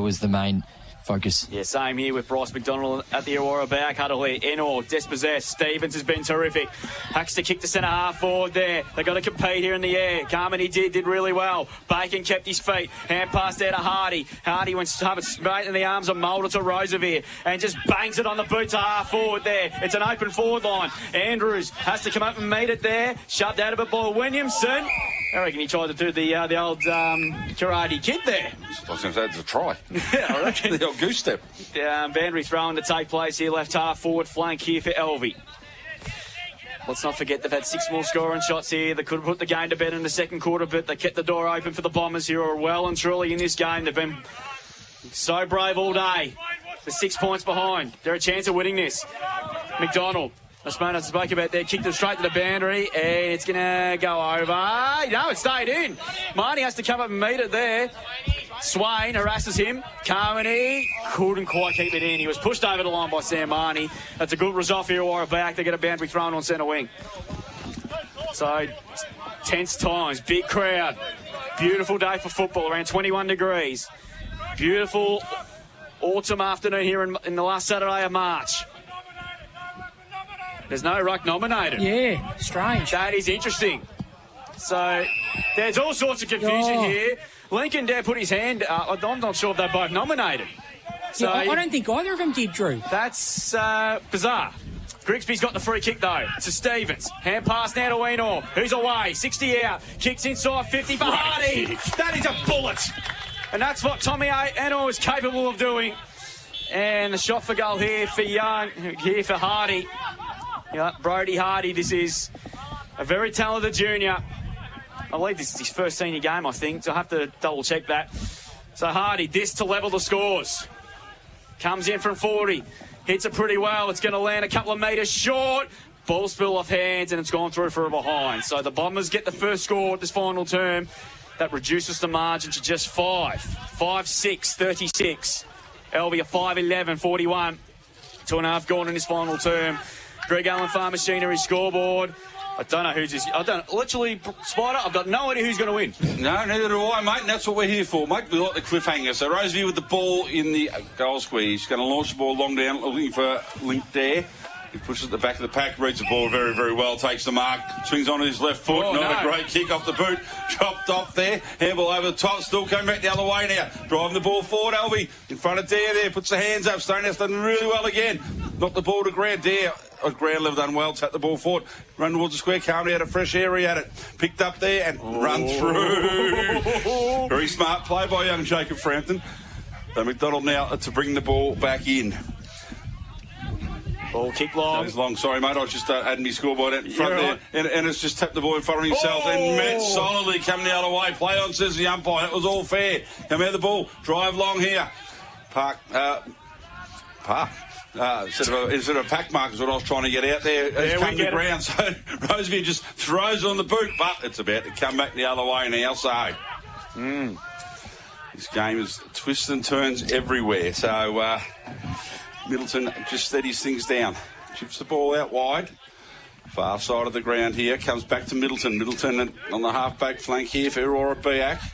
was the main focus. Yeah, same here with Bryce McDonald at the Irrewarra-Beeac huddle here. Enor, dispossessed. Stevens has been terrific. Hacks to kick to centre half forward there. They've got to compete here in the air. Carmody did really well. Bacon kept his feet. Hand pass there to Hardy. Hardy went straight in the arms of Mulder to Roosevelt and just bangs it on the boot to half forward there. It's an open forward line. Andrews has to come up and meet it there. Shoved out of it by Williamson. I reckon he tried to do the old karate kid there. I was going to say it's a try. Yeah, I reckon. The old goose step. Boundary throwing to take place here, left half forward flank here for Alvie. Let's not forget they've had 6 more scoring shots here. They could have put the game to bed in the second quarter, but they kept the door open for the Bombers, who are well and truly in this game. They've been so brave all day. They're 6 points behind. They're a chance of winning this. McDonald. I spoke about there, kicked it straight to the boundary, and it's going to go over. No, it stayed in. Marnie has to come up and meet it there. Swain harasses him. Carmody couldn't quite keep it in. He was pushed over the line by Sam Marnie. That's a good result for Irrewarra-Beeac. They get a boundary thrown on centre wing. So, tense times, big crowd. Beautiful day for football, around 21 degrees. Beautiful autumn afternoon here in the last Saturday of March. There's no ruck nominated. Yeah, strange. That is interesting. So there's all sorts of confusion here. Lincoln Dare put his hand up. I'm not sure if they're both nominated. So I don't think either of them did, Drew. That's bizarre. Grigsby's got the free kick, though, to Stevens. Hand pass now to Enor, who's away. 60 out. Kicks inside 50 for Hardy. That is a bullet. And that's what Tommy Enor is capable of doing. And the shot for goal here for Young, here for Hardy. Yeah, Brody Hardy, this is a very talented junior. I believe this is his first senior game, I think, so I'll have to double-check that. So Hardy, this to level the scores. Comes in from 40, hits it pretty well. It's going to land a couple of metres short. Ball spill off hands, and it's gone through for a behind. So the Bombers get the first score at this final term. That reduces the margin to just 5. 5-6, 36. Alvie a 5-11, 41. 2.5 gone in this final term. Greg Allen Farm Machinery scoreboard. I don't know who's this. Literally, Spider, I've got no idea who's going to win. No, neither do I, mate, and that's what we're here for, mate. We like the cliffhanger. So Roosevelt with the ball in the goal square. He's going to launch the ball long down, looking for Link there. He pushes it at the back of the pack, reads the ball very, very well, takes the mark, swings on his left foot. A great kick off the boot, chopped off there. Handball over the top, still coming back the other way now. Driving the ball forward, Alvie in front of Dare there, puts the hands up. Stonehouse done really well again. Knocked the ball to ground. Dare at ground level done well, tapped the ball forward. Run towards the square, Carmody had a fresh area at it. Picked up there and run through. Very smart play by young Jacob Frampton. So McDonald now to bring the ball back in. Ball kick long. That is long. Sorry, mate. I was just adding my scoreboard out in front there. Right. And it's just tapped the ball in front of himself and met solidly coming the other way. Play on, says the umpire. That was all fair. Come out of the ball. Drive long here. Instead of a pack mark is what I was trying to get out there. It's come to the ground. So Roosevelt just throws it on the boot, but it's about to come back the other way now. So this game is twists and turns everywhere. So Middleton just steadies things down. Chips the ball out wide. Far side of the ground here. Comes back to Middleton. Middleton on the half-back flank here for Irrewarra-Beeac.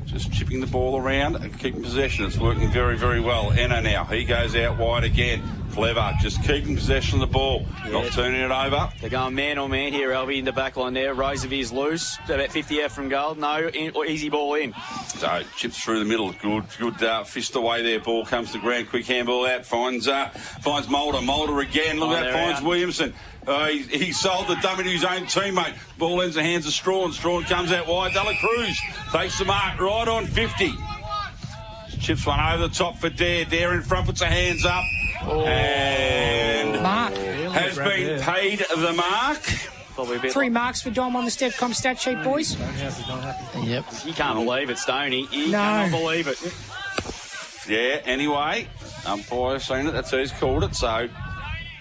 Just chipping the ball around and keeping possession. It's working very, very well. Enna now. He goes out wide again. Clever. Just keeping possession of the ball. Not turning it over. They're going man-on-man here, Alvie, in the back line there. Rosevier's loose. About 50 out from goal. No, easy ball in. So, chips through the middle. Good fist away there. Ball comes to ground. Quick handball out. Finds Mulder. Mulder again. Look at that. Finds Williamson. He sold the dummy to his own teammate. Ball ends the hands of Strawn. Strawn comes out wide. Dela Cruz takes the mark right on 50. Chips one over the top for Dare. Dare in front, puts her hands up. And Mark has been paid the mark. Probably a bit 3 marks for Dom on the Stevcom stat sheet, boys. Stonehouse is not happy. Yep. You can't believe it, Stoney. You No. cannot believe it. Yeah, anyway, umpire's seen it. That's who's called it. So,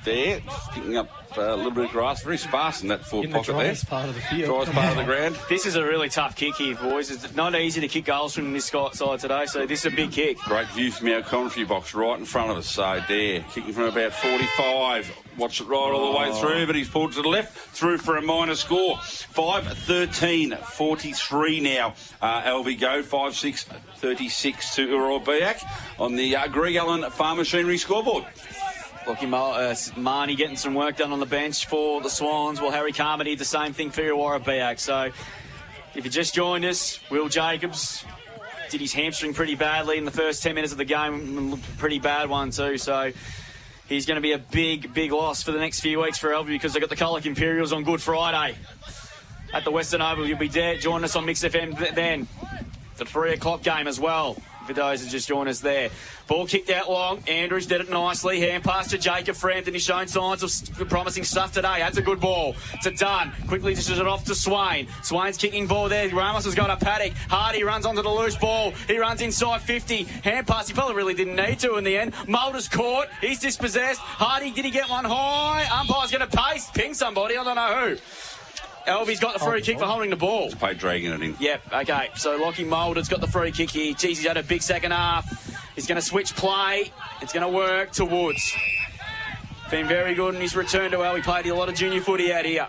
there, just picking up a little bit of grass. Very sparse in that forward In the pocket there. driest part of the field. Driest part of the ground. This is a really tough kick here, boys. It's not easy to kick goals from this side today, so this is a big kick. Great view from our commentary box right in front of us. So, there, kicking from about 45. Watch it right all the way through, but he's pulled to the left, through for a minor score. 5-13-43 now. Alvie go, 5-6-36 to Irrewarra-Beeac on the Greg Allen Farm Machinery scoreboard. Looking Marnie getting some work done on the bench for the Swans. Well, Harry Carmer did the same thing for Irrewarra-Beeac. So, if you just joined us, Will Jacobs did his hamstring pretty badly in the first 10 minutes of the game. Pretty bad one too. So, he's going to be a big, big loss for the next few weeks for Alvie because they've got the Colic Imperials on Good Friday at the Western Oval. You'll be there. Join us on Mix FM then. The 3 o'clock game as well, for those who just joined us there. Ball kicked out long. Andrews did it nicely. Hand pass to Jacob Frampton. He's shown signs of promising stuff today. That's a good ball. To Dunn. Quickly dishes it off to Swain. Swain's kicking ball there. Ramos has got a paddock. Hardy runs onto the loose ball. He runs inside 50. Hand pass. He probably really didn't need to in the end. Mulder's caught. He's dispossessed. Hardy, did he get one high? Umpire's going to pace. Ping somebody. I don't know who. Alvie's got the free kick for holding the ball. It's Pate dragging it in. Yep, okay. So Lockie Mulder's got the free kick here. Geez, he's had a big second half. He's going to switch play. It's going to work to Woods. Been very good in his return to Alvie. Played a lot of junior footy out here.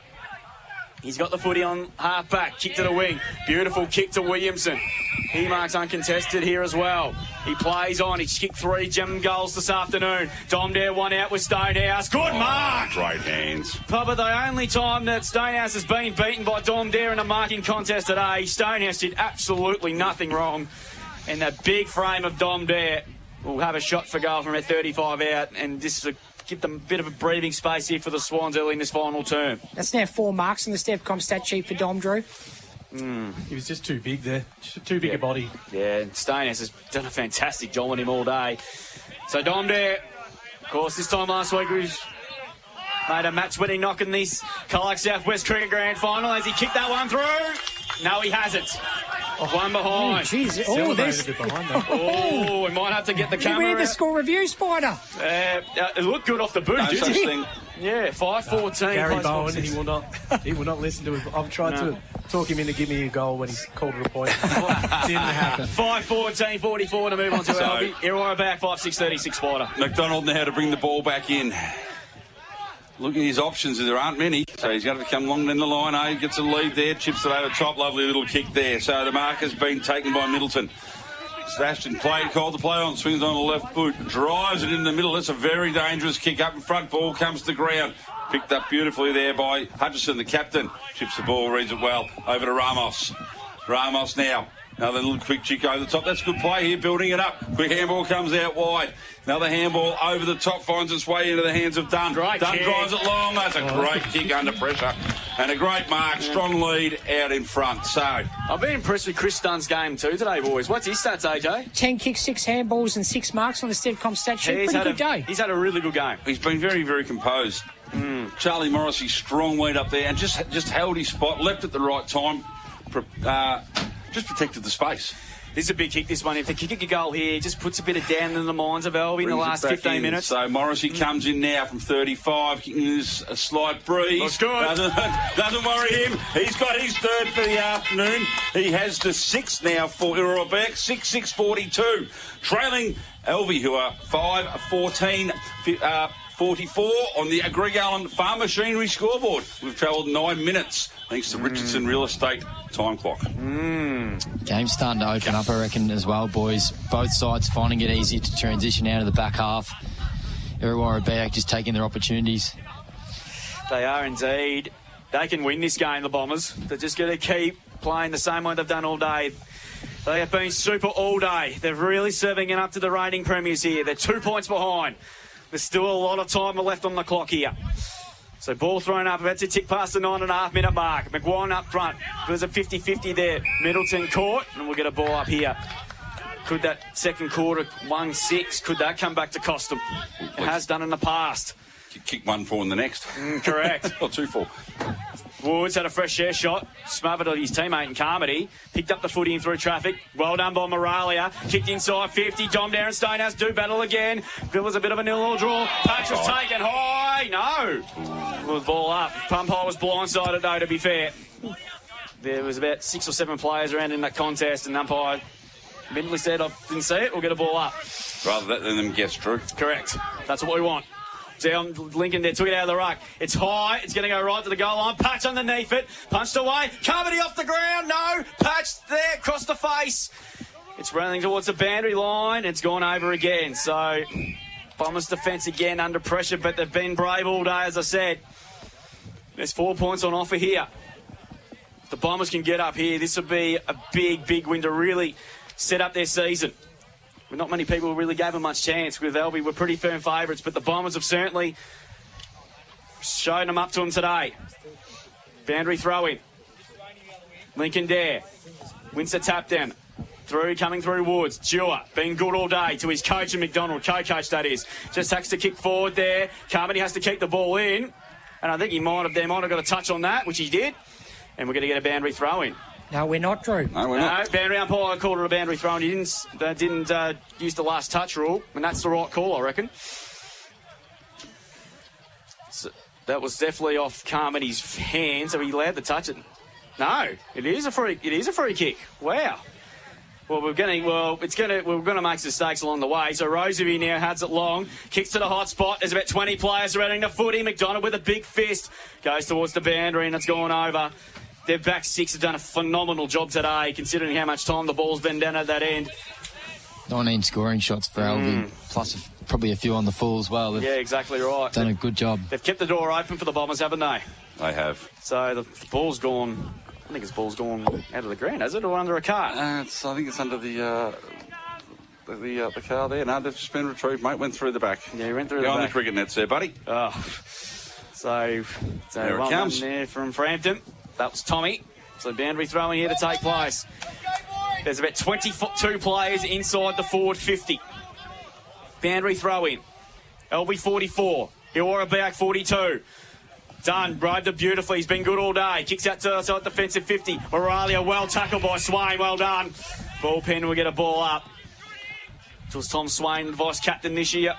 He's got the footy on half back. Kick to the wing. Beautiful kick to Williamson. He marks uncontested here as well. He plays on. He's kicked 3 gem goals this afternoon. Dom Dare one out with Stonehouse. Good mark! Great hands. Probably the only time that Stonehouse has been beaten by Dom Dare in a marking contest today. Stonehouse did absolutely nothing wrong. And that big frame of Dom Dare will have a shot for goal from at 35 out. And this is give them a bit of a breathing space here for the Swans early in this final term. That's now 4 marks in the Stevcom stat sheet for Dom, Drew. He was just too big there. Too big a body. Yeah, and Stonehouse has done a fantastic job on him all day. So Dom Dare, of course, this time last week was made a match-winning knock in this Colac Southwest Cricket Grand Final. Has he kicked that one through? No, he hasn't. One behind. Jeez. Oh, this. a bit behind though. Oh, we might have to get the You camera read the out. score review, Spider. It looked good off the boot, No didn't such it? thing. Yeah, 5-14. Gary close Bowen, boxes. he will not listen to it. I've tried to talk him into giving me a goal when he's called it a point. Didn't happen. 5-14-44 to move on to So- Alvie. Irrewarra-Beeac 5-6-36 Spider. McDonald know how to bring the ball back in. Look at his options, there aren't many. So he's going to come along in the line. He gets a lead there, chips it over top. Lovely little kick there. So the mark has been taken by Middleton. Slashed and played, called the play on, swings on the left boot, drives it in the middle. That's a very dangerous kick up in front. Ball comes to ground. Picked up beautifully there by Hutchison, the captain. Chips the ball, reads it well. Over to Ramos. Ramos now. Another little quick chick over the top. That's good play here, building it up. Quick handball comes out wide. Another handball over the top, finds its way into the hands of Dunn. Great Dunn kick. drives it long. That's a great kick under pressure. And a great mark, strong lead out in front. So, I've been impressed with Chris Dunn's game too today, boys. What's his stats, AJ? 10 kicks, 6 handballs and 6 marks on the Stevcom stat sheet. Pretty good day. He's had a really good game. he's been very, very composed. Charlie Morrissey, strong lead up there and just held his spot, left at the right time, just protected the space. This is a big kick, this one. If they kick a goal here, it just puts a bit of down in the minds of Alvie in the Brings it last back 15 in. minutes. So Morrissey comes in now from 35, kicking a slight breeze. Looks good. Doesn't worry him. He's got his third for the afternoon. He has the 6th now for Irrewarra-Beeac, 6-6-42. Trailing Alvie, who are 5-14-44 on the Greg Allen Farm Machinery scoreboard. We've travelled 9 minutes thanks to Richardson Real Estate time clock. Game's starting to open up, I reckon, as well, boys. Both sides finding it easy to transition out of the back half. Irrewarra-Beeac just taking their opportunities. They are indeed. They can win this game, the Bombers. They're just going to keep playing the same way they've done all day. They have been super all day. They're really serving it up to the reigning premiers here. They're 2 points behind. There's still a lot of time left on the clock here. So ball thrown up, about to tick past the 9.5-minute mark. McGuire up front. There's a 50-50 there. Middleton caught, and we'll get a ball up here. Could that second quarter, 1-6, could that come back to cost them? It has done in the past. Kick 1-4 in the next. Correct. Or 2-4. Woods had a fresh share shot, smothered his teammate in Carmody, picked up the footy in through traffic. Well done by Moralia. Kicked inside 50. Dom Darren Stonehouse do battle again. Villa's a bit of a 0-0 draw. Patch was taken high. No. Well, the ball up. Umpire was blindsided though, to be fair. There was about 6 or 7 players around in that contest, and umpire mentally said, I didn't see it, we'll get a ball up. Rather than them guess true. Correct. That's what we want. Down Lincoln there, took it out of the ruck. It's high, it's going to go right to the goal line. Patch underneath it, punched away. Carmody off the ground, no. Patch there, across the face. It's running towards the boundary line. It's gone over again. So, Bombers' defence again under pressure, but they've been brave all day, as I said. There's 4 points on offer here. If the Bombers can get up here, this would be a big, big win to really set up their season. Not many people really gave them much chance. With Alvie, we're pretty firm favourites, but the Bombers have certainly shown them up to them today. Boundary throw-in. Lincoln Dare wins the tap down. Coming through Woods. Dewar being good all day to his coach and McDonald. Co-coach, that is. Just has to kick forward there. Carmody has to keep the ball in. And I think they might have got a touch on that, which he did. And we're going to get a boundary throw-in. No, we're not, Drew. No, we're not. Boundary umpire called it a boundary throw, and he didn't use the last touch rule, and that's the right call, I reckon. So that was definitely off Carmody's hands, so he allowed to touch it. No, it is a free kick. Wow. Well, we're going to make mistakes along the way. So Roseby now has it long, kicks to the hot spot. There's about 20 players surrounding the footy. McDonald with a big fist goes towards the boundary, and it's gone over. Their back six have done a phenomenal job today, considering how much time the ball's been down at that end. 19 scoring shots for Alvie, plus probably a few on the full as well. Yeah, exactly right. Done a good job. They've kept the door open for the Bombers, haven't they? They have. So the ball's gone. I think the ball's gone out of the ground, has it, or under a car? I think it's under the car there. No, they've just been retrieved, mate. Went through the back. Yeah, he went through the back. back. On the cricket nets there, buddy. Oh. So there well it comes. done there from Frampton. That was Tommy. So boundary throwing here to take place. There's about 22 players inside the forward 50. Boundary throw-in. Alvie 44. Irrewarra-Beeac 42. Dunn rode it beautifully. He's been good all day. Kicks out to outside defensive 50. Moralia well tackled by Swain. Well done. Bullpen will get a ball up. It was Tom Swain, the vice-captain this year.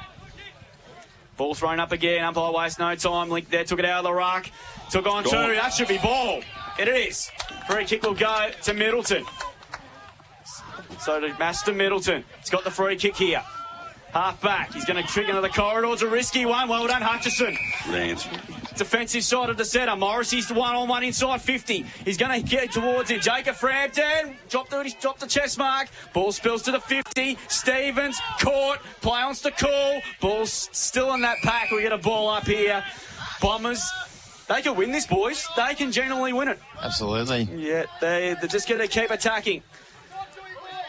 Ball thrown up again. Umpire wastes no time. Link there, took it out of the ruck. Took on two. That should be ball. It is. Free kick will go to Middleton. So to Master Middleton. He's got the free kick here. Half back. He's going to trick into the corridor. It's a risky one. Well done, Hutchison. Brilliant. Defensive side of the centre. Morrissey's the one-on-one inside 50. He's going to get towards it. Jacob Frampton. Dropped the chest mark. Ball spills to the 50. Stevens caught. Play on to call. Ball's still in that pack. We get a ball up here. Bombers. They can win this, boys. They can genuinely win it. Absolutely. Yeah, they're just going to keep attacking.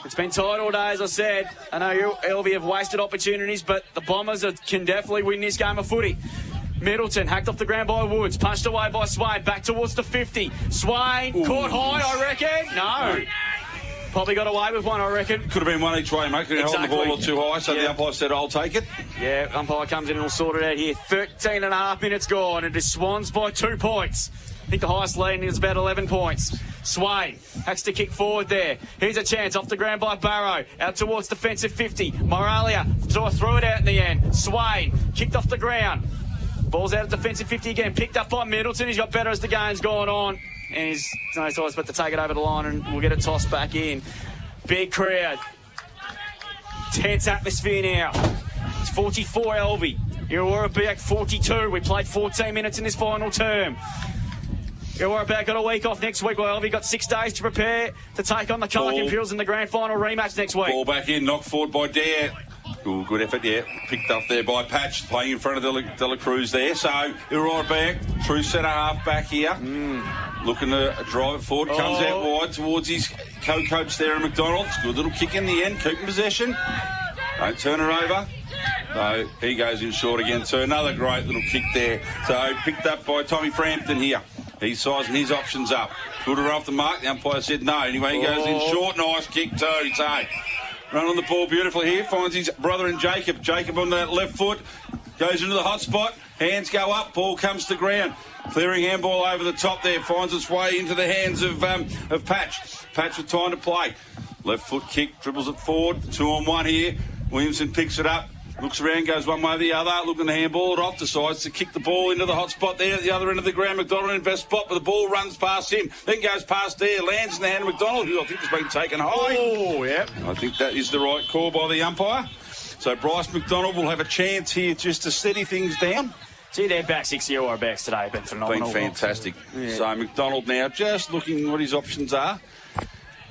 It's been tight all day, as I said. I know Alvie have wasted opportunities, but the Bombers can definitely win this game of footy. Middleton hacked off the ground by Woods, punched away by Swain, back towards the 50. Swain caught high, I reckon. No. Probably got away with one, I reckon. Could have been one each way, mate. Could have held the ball a little too high, so the umpire said, I'll take it. Yeah, umpire comes in and will sort it out here. 13 and a half minutes gone. It is Swans by 2 points. I think the highest lead is about 11 points. Swain has to kick forward there. Here's a chance off the ground by Barrow. Out towards defensive 50. Moralia threw it out in the end. Swain kicked off the ground. Ball's out of defensive 50 again. Picked up by Middleton. He's got better as the game's gone on. And he's no choice but to take it over the line, and we'll get it tossed back in. Big crowd. Tense atmosphere now. It's 44 Alvie. Irrewarra-Beeac 42. We played 14 minutes in this final term. Irrewarra-Beeac got a week off next week, while Alvie got 6 days to prepare to take on the Culligan Pills in the grand final rematch next week. Ball back in, knocked forward by Dare. Ooh, good effort, yeah. Picked up there by Patch, playing in front of De La Cruz there. So, Irrewarra-Beeac, true centre half back here. Looking to drive it forward, comes out wide towards his co-coach there in McDonald. Good little kick in the end, keeping possession. Don't turn her over. So, he goes in short again too. Another great little kick there. So, picked up by Tommy Frampton here. He's sizing his options up. Put her off the mark. The umpire said no. Anyway, he goes in short. Nice kick too. So, run on the ball beautifully here. Finds his brother in Jacob. Jacob on that left foot. Goes into the hot spot. Hands go up, ball comes to ground. Clearing handball over the top there, finds its way into the hands of Patch. Patch with time to play. Left foot kick, dribbles it forward. 2-on-1 here. Williamson picks it up. Looks around, goes one way or the other. Looking the handball, it off, decides to kick the ball into the hot spot there at the other end of the ground. McDonald in best spot, but the ball runs past him. Then goes past there, lands in the hand of McDonald, who I think has been taken high. Oh, yeah. I think that is the right call by the umpire. So Bryce McDonald will have a chance here just to steady things down. Gee, their back 6 Irrewarra-Beeacs today have been phenomenal. Been fantastic. Yeah. So McDonald now just looking what his options are.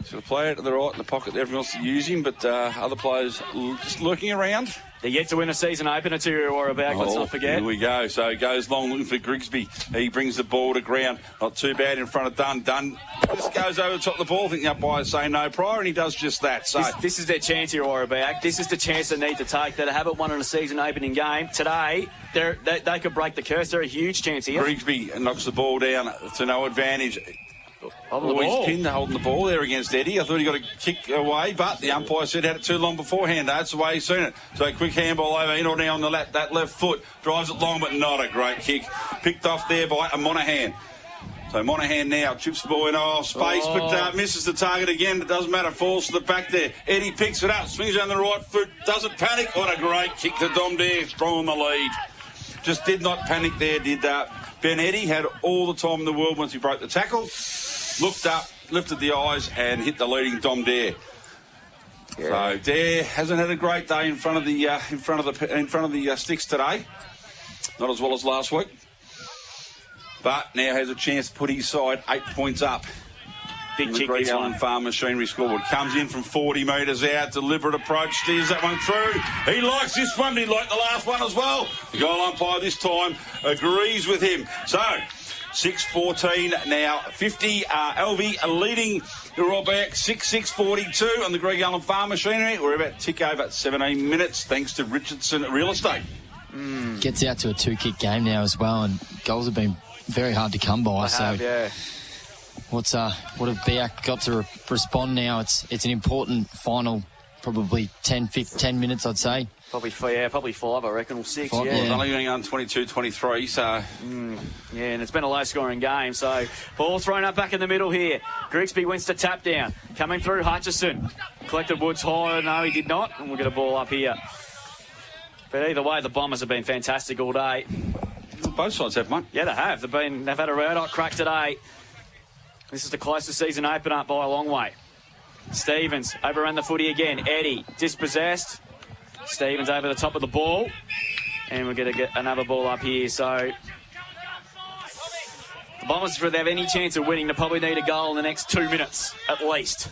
He's got to play it to the right in the pocket there. Everyone wants to use him, but other players just lurking around. They're yet to win a season opener to Irrewarra-Beeac, let's not forget. Here we go. So he goes long looking for Grigsby. He brings the ball to ground. Not too bad in front of Dunn. Dunn just goes over the top of the ball. I think the umpire say no prior, and he does just that. So this is their chance, Irrewarra-Beeac. This is the chance they need to take. They haven't won in a season opening game. Today, they could break the curse. They're a huge chance here. Grigsby knocks the ball down to no advantage. Always pinned holding the ball there against Eddie. I thought he got a kick away, but the umpire said had it too long beforehand. That's the way he's seen it. So quick handball over in or down on the lap. That left foot drives it long, but not a great kick. Picked off there by a Monaghan. So Monaghan now chips the ball in off space, but misses the target again. It doesn't matter. Falls to the back there. Eddie picks it up, swings down the right foot, doesn't panic. What a great kick to Dom Dare, strong on the lead. Just did not panic there, did Ben Eddie. Had all the time in the world once he broke the tackle. Looked up, lifted the eyes, and hit the leading Dom Dare. Yeah. So Dare hasn't had a great day in front of the sticks today. Not as well as last week, but now has a chance to put his side 8 points up. Big the kick Greg this Allen one. Farm Machinery scoreboard. Comes in from 40 metres out, deliberate approach, steers that one through. He likes this one, but he liked the last one as well. The goal umpire this time agrees with him. So 6-14 now. 50. Alvie leading the Irrewarra-Beeac 6-6-42 on the Greg Allen Farm Machinery. We're about to tick over 17 minutes thanks to Richardson Real Estate. Gets out to a 2-kick game now as well, and goals have been very hard to come by. Yeah. What have Beac got to respond now? It's an important final, probably 10 minutes, I'd say. Probably 5, I reckon, or 6. Five, yeah. It's only going on 22-23, so... Yeah, and it's been a low-scoring game, so ball thrown up back in the middle here. Grigsby wins to tap down. Coming through, Hutchison. Collected Woods high. No, he did not, and we'll get a ball up here. But either way, the Bombers have been fantastic all day. Both sides have won. Yeah, they have. They've had a red-hot crack today. This is the closest season opener by a long way. Stevens overran the footy again. Eddie dispossessed. Stevens over the top of the ball. And we're going to get another ball up here. So the Bombers, if they have any chance of winning, they probably need a goal in the next 2 minutes at least.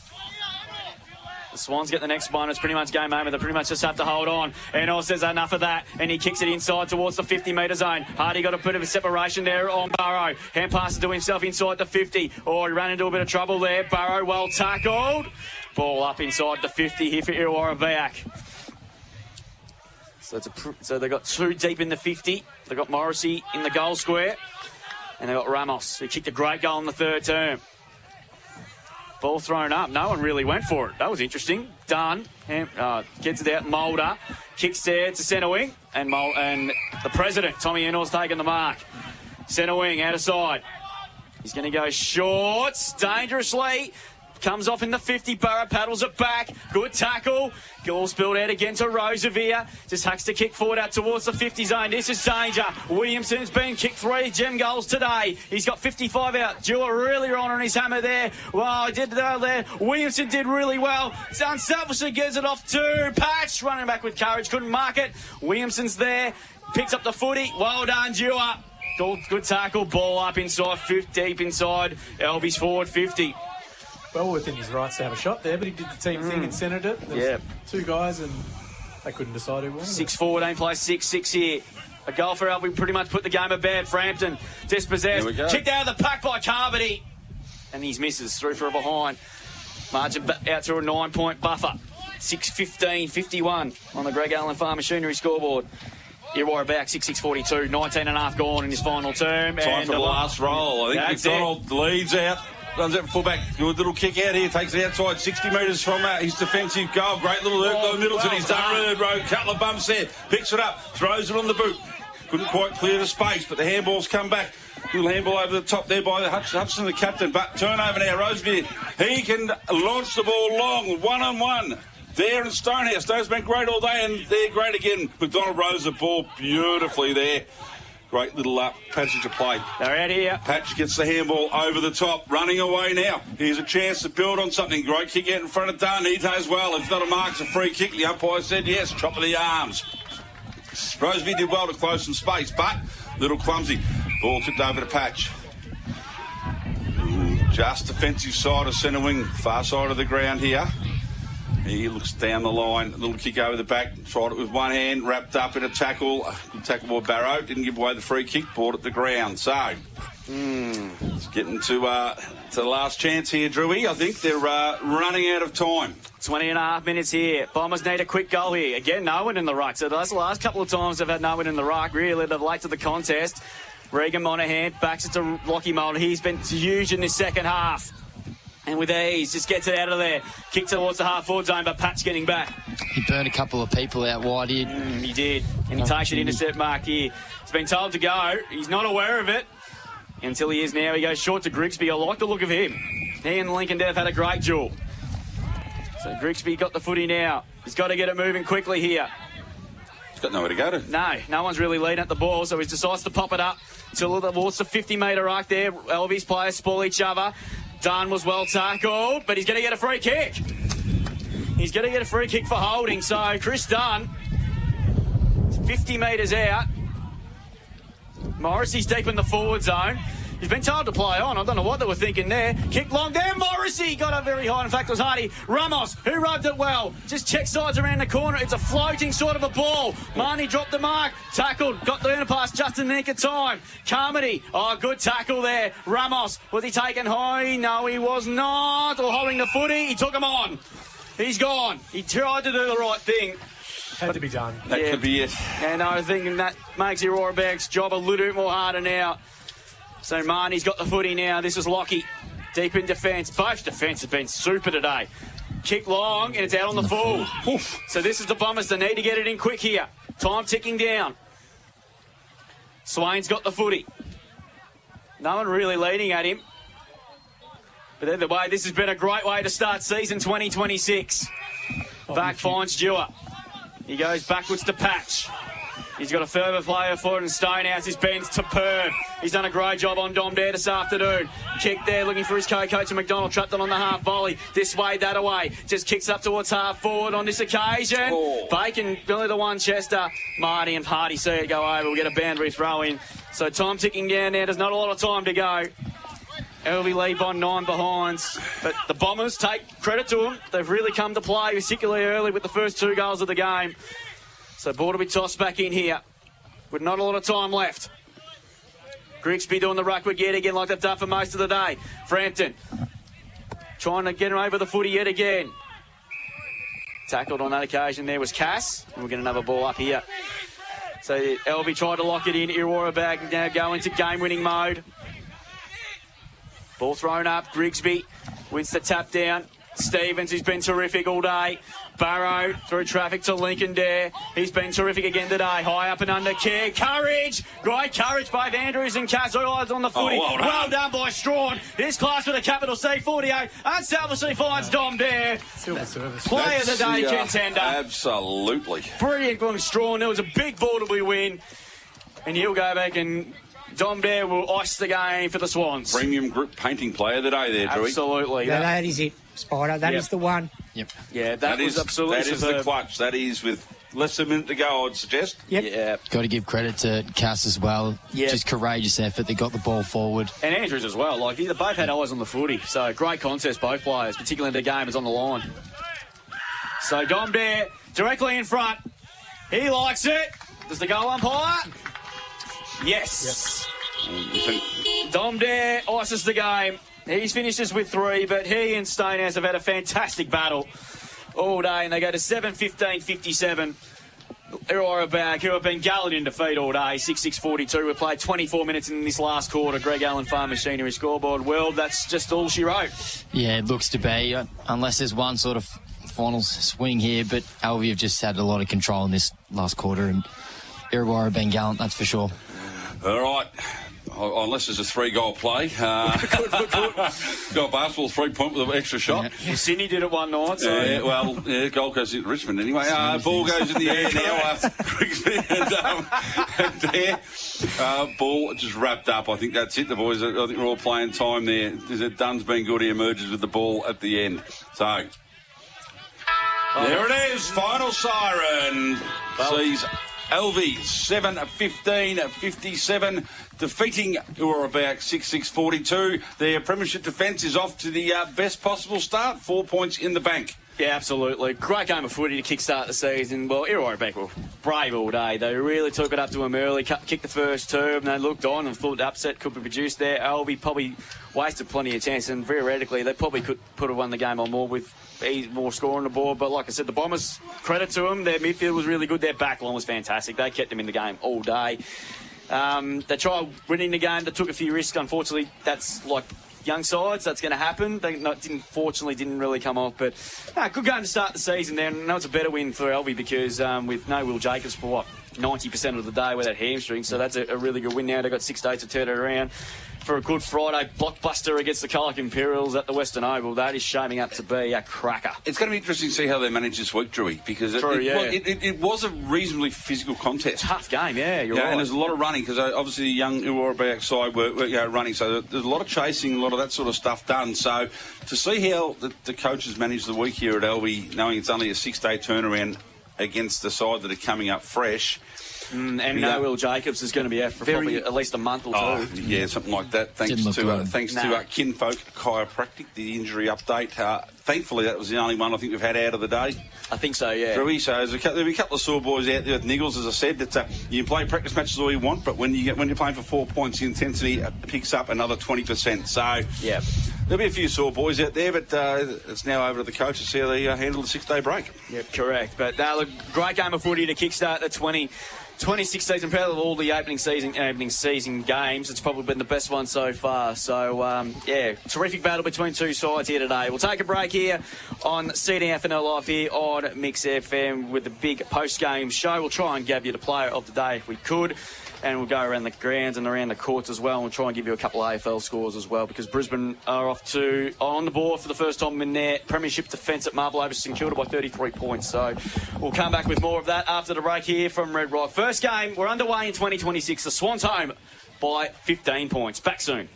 The Swans get the next one. It's pretty much game over. They pretty much just have to hold on. And Oz says enough of that. And he kicks it inside towards the 50-metre zone. Hardy got a bit of a separation there on Burrow. Hand passes to himself inside the 50. Oh, he ran into a bit of trouble there. Burrow well tackled. Ball up inside the 50 here for Irrewarra-Beeac. So they got 2 deep in the 50. They got Morrissey in the goal square. And they got Ramos, who kicked a great goal in the third term. Ball thrown up. No one really went for it. That was interesting. Dunn gets it out. Mulder kicks there to centre wing. And the president, Tommy Enor's taking the mark. Centre wing, out of side. He's going to go shorts dangerously. Comes off in the 50. Burrow paddles it back. Good tackle. Goal spilled out again to Rosevere. Just hacks the kick forward out towards the 50 zone. This is danger. Williamson's been kicked 3 gem goals today. He's got 55 out. Dewar really on his hammer there. Well, he did well there. Williamson did really well. Unselfishly gets it off to Patch. Running back with courage. Couldn't mark it. Williamson's there. Picks up the footy. Well done, Dewar. Good tackle. Ball up inside. Deep inside. Alvie's forward 50. Well within his rights to have a shot there, but he did the team thing and centred it. There was 2 guys and they couldn't decide who won. 6-14 plays 6-6 here. A goal for Alvie pretty much put the game at bed. Frampton dispossessed. Kicked out of the pack by Carmody. And he's misses through for a behind. Margin out to a 9-point buffer. 6-15-51 on the Greg Allen Farm Machinery scoreboard. Irrewarra-Beeac 6-6-42. 19.5 gone in his final term. Time for the last roll. I think McDonald leads out. Runs out fullback, good little kick out here, takes it outside, 60 metres from his defensive goal. Great little Middleton, he's done really road, couple of bumps there, picks it up, throws it on the boot. Couldn't quite clear the space, but the handball's come back. Little handball over the top there by Hutchinson, the captain. But turnover now, Rosebeer. He can launch the ball long, one-on-one. There in Stonehouse. Stonehouse been great all day, and they're great again. McDonald rose the ball beautifully there. Great little passage of play. They're out here. Patch gets the handball over the top, running away now. Here's a chance to build on something. Great kick out in front of Darnita as well. If not a mark, it's a free kick. The umpire said yes, chop of the arms. Roseby did well to close some space, but little clumsy. Ball tipped over to Patch. Just defensive side of centre wing, far side of the ground here. He looks down the line, a little kick over the back, tried it with one hand, wrapped up in a tackle. Good tackle by Barrow, didn't give away the free kick, brought it to ground. So, it's getting to the last chance here, Drewy. I think they're running out of time. 20 and a half minutes here. Bombers need a quick goal here. Again, no one in the ruck. So that's the last couple of times they've had no one in the ruck. Really, they've late to the contest. Regan Monahan backs it to Lockie Mullen. He's been huge in this second half. And with ease, just gets it out of there. Kick towards the half-forward zone, but Pat's getting back. He burned a couple of people out wide here. He did. And he takes it intercept mark here. He's been told to go. He's not aware of it until he is now. He goes short to Grigsby. I like the look of him. He and Lincoln Dev had a great duel. So Grigsby got the footy now. He's got to get it moving quickly here. He's got nowhere to go to. No one's really leading at the ball, so he decides to pop it up till towards the 50-metre arc there. Alvie's players spoil each other. Dunn was well tackled, but he's going to get a free kick. He's going to get a free kick for holding. So Chris Dunn, 50 metres out. Morrissey's deep in the forward zone. He's been told to play on. I don't know what they were thinking there. Kick long there. Morrissey got up very high. In fact, it was Hardy. Ramos, who rubbed it well. Just check sides around the corner. It's a floating sort of a ball. Marnie dropped the mark. Tackled. Got the underpass just in the nick of time. Carmody. Oh, good tackle there. Ramos. Was he taken high? No, he was not. Or holding the footy. He took him on. He's gone. He tried to do the right thing. Had to be done. That could be it. And I think that makes Irrewarra-Beeac's job a little bit more harder now. So Marnie's got the footy now. This is Lockie. Deep in defence. Both defence have been super today. Kick long, and it's out on the full. So this is the Bombers. They need to get it in quick here. Time ticking down. Swain's got the footy. No one really leading at him. But either way, this has been a great way to start season 2026. Back finds Stewart. He goes backwards to Patch. He's got a further player for it, and Stonehouse is bends to Perb. He's done a great job on Dom Dare this afternoon. Kick there, looking for his co-coach, and McDonald trapped it on the half volley. This way, that away. Just kicks up towards half forward on this occasion. Oh. Bacon, Billy the one, Chester, Marty and Hardy see it go over. We'll get a boundary throw in. So time ticking down there. There's not a lot of time to go. Alvie lead by 9 behinds. But the Bombers, take credit to them. They've really come to play, particularly early with the first 2 goals of the game. So ball to be tossed back in here with not a lot of time left. Grigsby doing the ruck yet again like they've done for most of the day. Frampton trying to get him over the footy yet again. Tackled on that occasion there was Cass. And we'll get another ball up here. So Alvie tried to lock it in. Irrewarra-Beeac now go into game-winning mode. Ball thrown up. Grigsby wins the tap down. Stevens, who's been terrific all day. Barrow through traffic to Lincoln Dare. He's been terrific again today. High up and under care. Courage! Great courage by Andrews and Cass. All eyes on the footy. Well done by Strawn. His class with a capital C48. Unselfishly finds Dom Dare. Silver service. Player of the day contender. Absolutely. Brilliant from Strawn. It was a big ball to win. And he'll go back and Dom Dare will ice the game for the Swans. Premium group painting player of the day there, Drewy. Absolutely. That is it, Spider. That is the one. Yep. Yeah, that was absolutely That is superb. the clutch. That is with less than a minute to go, I'd suggest. Yep. Yeah. Got to give credit to Cass as well. Yep. Just courageous effort. They got the ball forward. And Andrews as well. Like, they both had eyes on the footy. So, great contest, both players, particularly in the game is on the line. So, Dom Dare directly in front. He likes it. Does the goal umpire? Yes. Dom Dare ices the game. He's finishes with 3, but he and Stonehouse have had a fantastic battle all day, and they go to 7-15-57. Irrewarra-Beeac, who have been gallant in defeat all day, 6-6-42. We played 24 minutes in this last quarter. Greg Allen Farm Machinery scoreboard. Well, that's just all she wrote. Yeah, it looks to be, unless there's one sort of final swing here, but Alvie have just had a lot of control in this last quarter, and Irrewarra been gallant, that's for sure. All right. Unless there's a 3-goal play. Got basketball 3-point with an extra shot. Yeah. Sydney did it one night. So. Goal goes into Richmond anyway. Ball goes in the air now. And there. Ball just wrapped up. I think that's it, the boys. I think we're all playing time there. Dunn's been good. He emerges with the ball at the end. So, there it is. Final siren. Sees Alvie 7-15-57, defeating Irrewarra-Beeac 6-6-42. Their premiership defence is off to the best possible start. 4 points in the bank. Yeah, absolutely. Great game of footy to kick-start the season. Well, Irrewarra-Beeac were brave all day. They really took it up to them early, kicked the first two, and they looked on and thought the upset could be produced there. Alvie probably wasted plenty of chance, and theoretically they probably could have won the game on more with more score on the board. But like I said, the Bombers, credit to them, their midfield was really good. Their back line was fantastic. They kept them in the game all day. They tried winning the game. They took a few risks. Unfortunately, that's like young sides, that's going to happen. They didn't really come off, but good game to start the season there. And I know it's a better win for Alvie because with no Will Jacobs for 90% of the day with that hamstring, so that's a really good win now. They've got 6 days to turn it around for a Good Friday blockbuster against the Colac Imperials at the Western Oval. That is shaping up to be a cracker. It's going to be interesting to see how they manage this week, Drewy, because it was a reasonably physical contest. Tough game, yeah, you're right. And there's a lot of running, because obviously the young Irrewarra-Beeac side were running, so there's a lot of chasing, a lot of that sort of stuff done. So to see how the coaches manage the week here at Alvie, knowing it's only a 6-day turnaround against the side that are coming up fresh. And no Will Jacobs is going to be out for probably at least a month or two. Yeah, something like that. Thanks to Kinfolk Chiropractic, the injury update. Thankfully, that was the only one I think we've had out of the day. I think so, yeah. Drewy, so there'll be a couple of sore boys out there with niggles, as I said. That you can play practice matches all you want, but when you're playing for 4 points, the intensity picks up another 20%. So yeah, there'll be a few sore boys out there, but it's now over to the coaches to see how they handle the 6-day break. Yep, correct. But look, great game of footy to kickstart the 26 season, proud of all the opening season games. It's probably been the best one so far. So, terrific battle between two sides here today. We'll take a break here on CDFNL Live here on Mix FM with the big post-game show. We'll try and give you the player of the day if we could. And we'll go around the grounds and around the courts as well. And we'll try and give you a couple of AFL scores as well, because Brisbane are on the board for the first time in their premiership defence at Marvel over St Kilda by 33 points. So we'll come back with more of that after the break here from Red Rock. First game, we're underway in 2026. The Swans home by 15 points. Back soon.